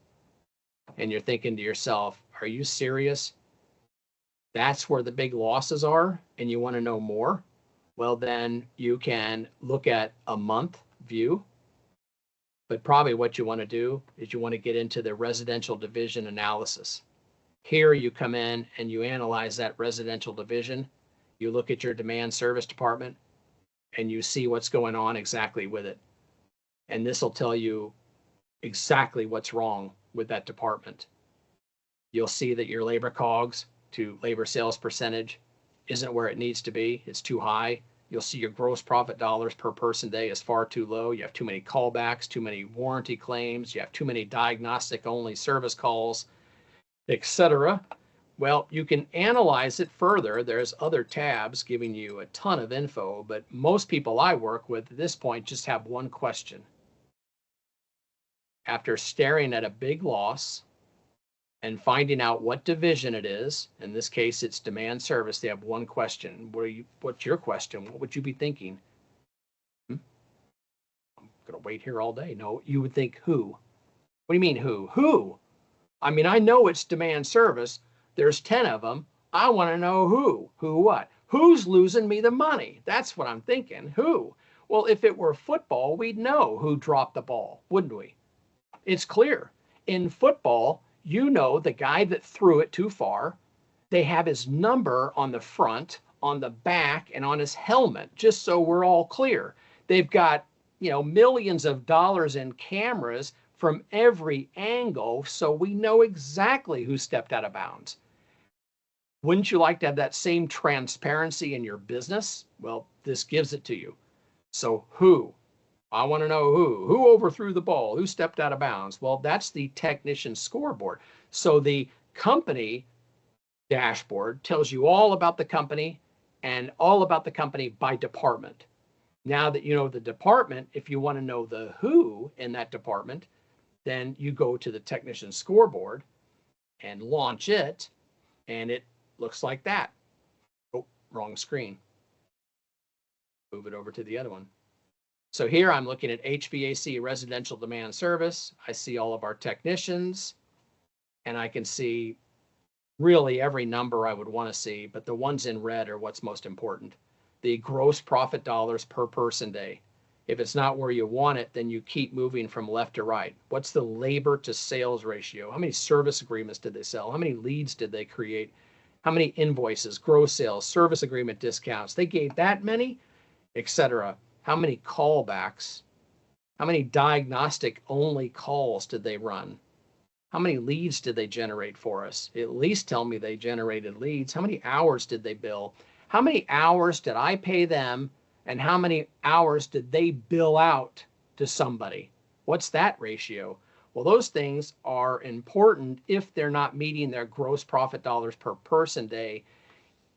And you're thinking to yourself, are you serious? That's where the big losses are, and you want to know more? Well, then you can look at a month view. But probably what you want to do is you want to get into the residential division analysis. Here you come in and you analyze that residential division. You look at your demand service department and you see what's going on exactly with it. And this will tell you exactly what's wrong with that department. You'll see that your labor COGS to labor sales percentage isn't where it needs to be. It's too high. You'll see your gross profit dollars per person day is far too low. You have too many callbacks, too many warranty claims. You have too many diagnostic only service calls, etc. Well, you can analyze it further. There's other tabs giving you a ton of info, but most people I work with at this point just have one question. After staring at a big loss and finding out what division it is, in this case it's demand service, they have one question. What's your question? What would you be thinking? I'm gonna wait here all day. No, you would think who? What do you mean who? Who? I mean, I know it's demand service. There's 10 of them. I want to know who. Who what? Who's losing me the money? That's what I'm thinking. Who? Well, if it were football, we'd know who dropped the ball, wouldn't we? It's clear. In football, you know the guy that threw it too far. They have his number on the front, on the back, and on his helmet, just so we're all clear. They've got, millions of dollars in cameras from every angle, so we know exactly who stepped out of bounds. Wouldn't you like to have that same transparency in your business? Well, this gives it to you. So who? I want to know who. Who overthrew the ball? Who stepped out of bounds? Well, that's the technician scoreboard. So the company dashboard tells you all about the company and all about the company by department. Now that you know the department, if you want to know the who in that department, then you go to the technician scoreboard and launch it, and it looks like that. Oh, wrong screen. Move it over to the other one. So here I'm looking at HVAC residential demand service. I see all of our technicians, and I can see really every number I would want to see, but the ones in red are what's most important. The gross profit dollars per person day. If it's not where you want it, then you keep moving from left to right. What's the labor to sales ratio? How many service agreements did they sell? How many leads did they create? How many invoices, gross sales, service agreement discounts? They gave that many, etc. How many callbacks? How many diagnostic only calls did they run? How many leads did they generate for us? At least tell me they generated leads. How many hours did they bill? How many hours did I pay them? And how many hours did they bill out to somebody? What's that ratio? Well, those things are important if they're not meeting their gross profit dollars per person day.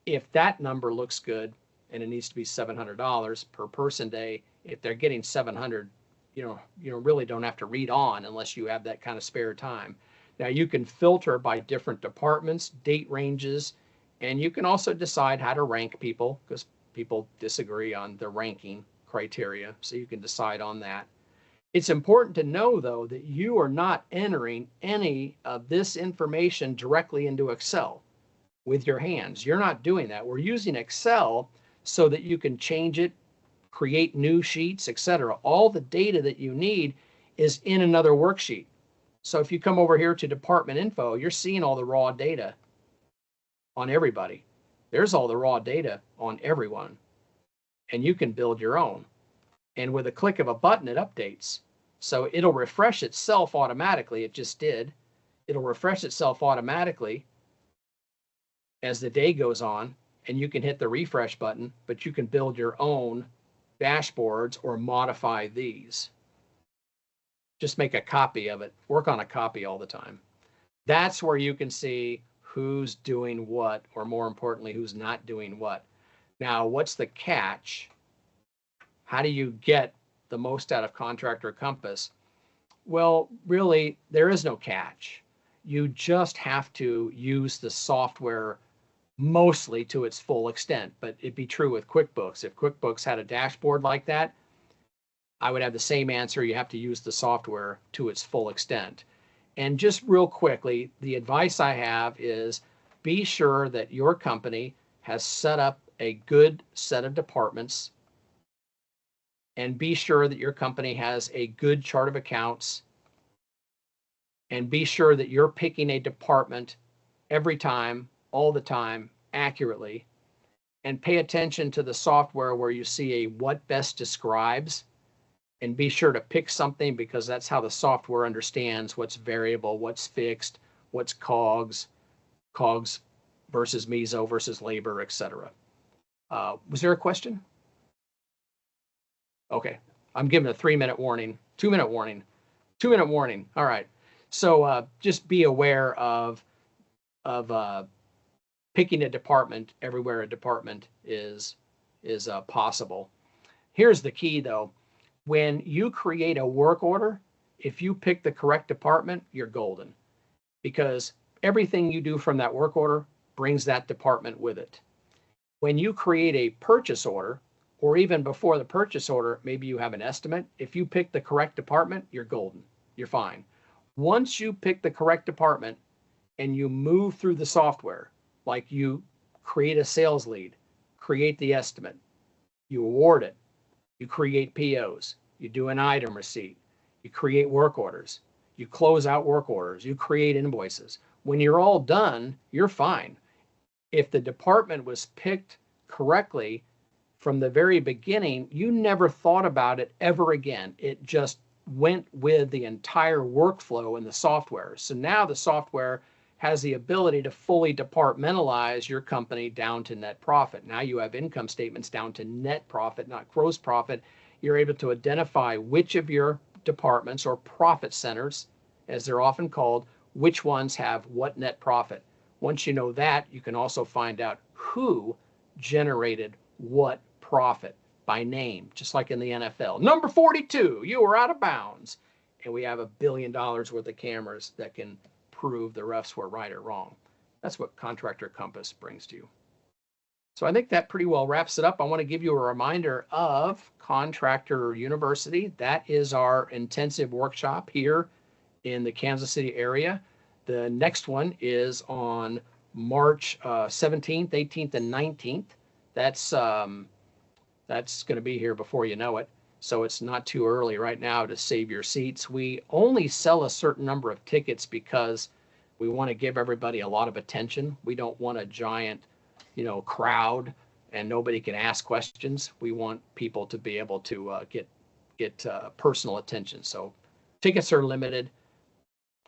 If that number looks good, and it needs to be $700 per person day, if they're getting 700, you really don't have to read on unless you have that kind of spare time. Now you can filter by different departments, date ranges, and you can also decide how to rank people because people disagree on the ranking criteria. So you can decide on that. It's important to know though that you are not entering any of this information directly into Excel with your hands. You're not doing that. We're using Excel so that you can change it, create new sheets, etc. All the data that you need is in another worksheet. So if you come over here to department info, you're seeing all the raw data on everybody. There's all the raw data on everyone. And you can build your own. And with a click of a button, it updates. So it'll refresh itself automatically. It just did. It'll refresh itself automatically as the day goes on, and you can hit the refresh button, but you can build your own dashboards or modify these. Just make a copy of it. Work on a copy all the time. That's where you can see who's doing what, or more importantly, who's not doing what. Now, what's the catch? How do you get the most out of Contractor Compass? Well, really, there is no catch. You just have to use the software mostly to its full extent, but it'd be true with QuickBooks. If QuickBooks had a dashboard like that, I would have the same answer. You have to use the software to its full extent. And just real quickly, the advice I have is be sure that your company has set up a good set of departments, and be sure that your company has a good chart of accounts, and be sure that you're picking a department every time, all the time, accurately, and pay attention to the software where you see a what best describes, and be sure to pick something because that's how the software understands what's variable, what's fixed, what's COGS versus meso versus labor, etc. Was there a question? Okay, I'm giving a 3-minute warning, 2-minute warning, 2-minute warning. All right, so just be aware of picking a department everywhere a department is possible. Here's the key though. When you create a work order, if you pick the correct department, you're golden, because everything you do from that work order brings that department with it. When you create a purchase order, or even before the purchase order, maybe you have an estimate. If you pick the correct department, you're golden. You're fine. Once you pick the correct department and you move through the software, like you create a sales lead, create the estimate, you award it, you create POs, you do an item receipt, you create work orders, you close out work orders, you create invoices. When you're all done, you're fine. If the department was picked correctly from the very beginning, you never thought about it ever again. It just went with the entire workflow in the software. So now the software has the ability to fully departmentalize your company down to net profit. Now you have income statements down to net profit, not gross profit. You're able to identify which of your departments, or profit centers, as they're often called, which ones have what net profit. Once you know that, you can also find out who generated what profit by name, just like in the NFL. Number 42, you are out of bounds. And we have $1 billion worth of cameras that can prove the refs were right or wrong. That's what Contractor Compass brings to you. So I think that pretty well wraps it up. I want to give you a reminder of Contractor University. That is our intensive workshop here in the Kansas City area. The next one is on March 17th, 18th, and 19th. That's going to be here before you know it. So it's not too early right now to save your seats. We only sell a certain number of tickets because We want to give everybody a lot of attention. We don't want a giant, crowd and nobody can ask questions. We want people to be able to get personal attention. So tickets are limited.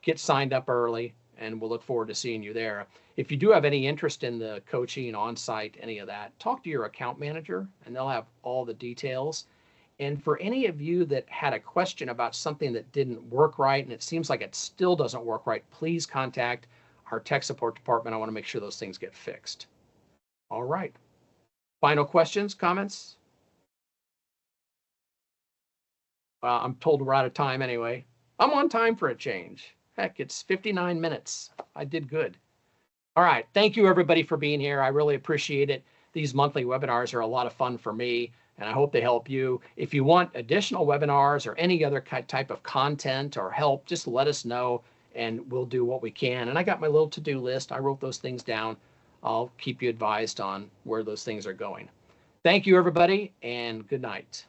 Get signed up early, and we'll look forward to seeing you there. If you do have any interest in the coaching on site, any of that, talk to your account manager and they'll have all the details. And for any of you that had a question about something that didn't work right and it seems like it still doesn't work right, please contact our tech support department. I want to make sure those things get fixed. All right. Final questions, comments? I'm told we're out of time anyway. I'm on time for a change. Heck, it's 59 minutes. I did good. All right. Thank you, everybody, for being here. I really appreciate it. These monthly webinars are a lot of fun for me, and I hope they help you. If you want additional webinars or any other type of content or help, just let us know, and we'll do what we can. And I got my little to-do list. I wrote those things down. I'll keep you advised on where those things are going. Thank you, everybody, and good night.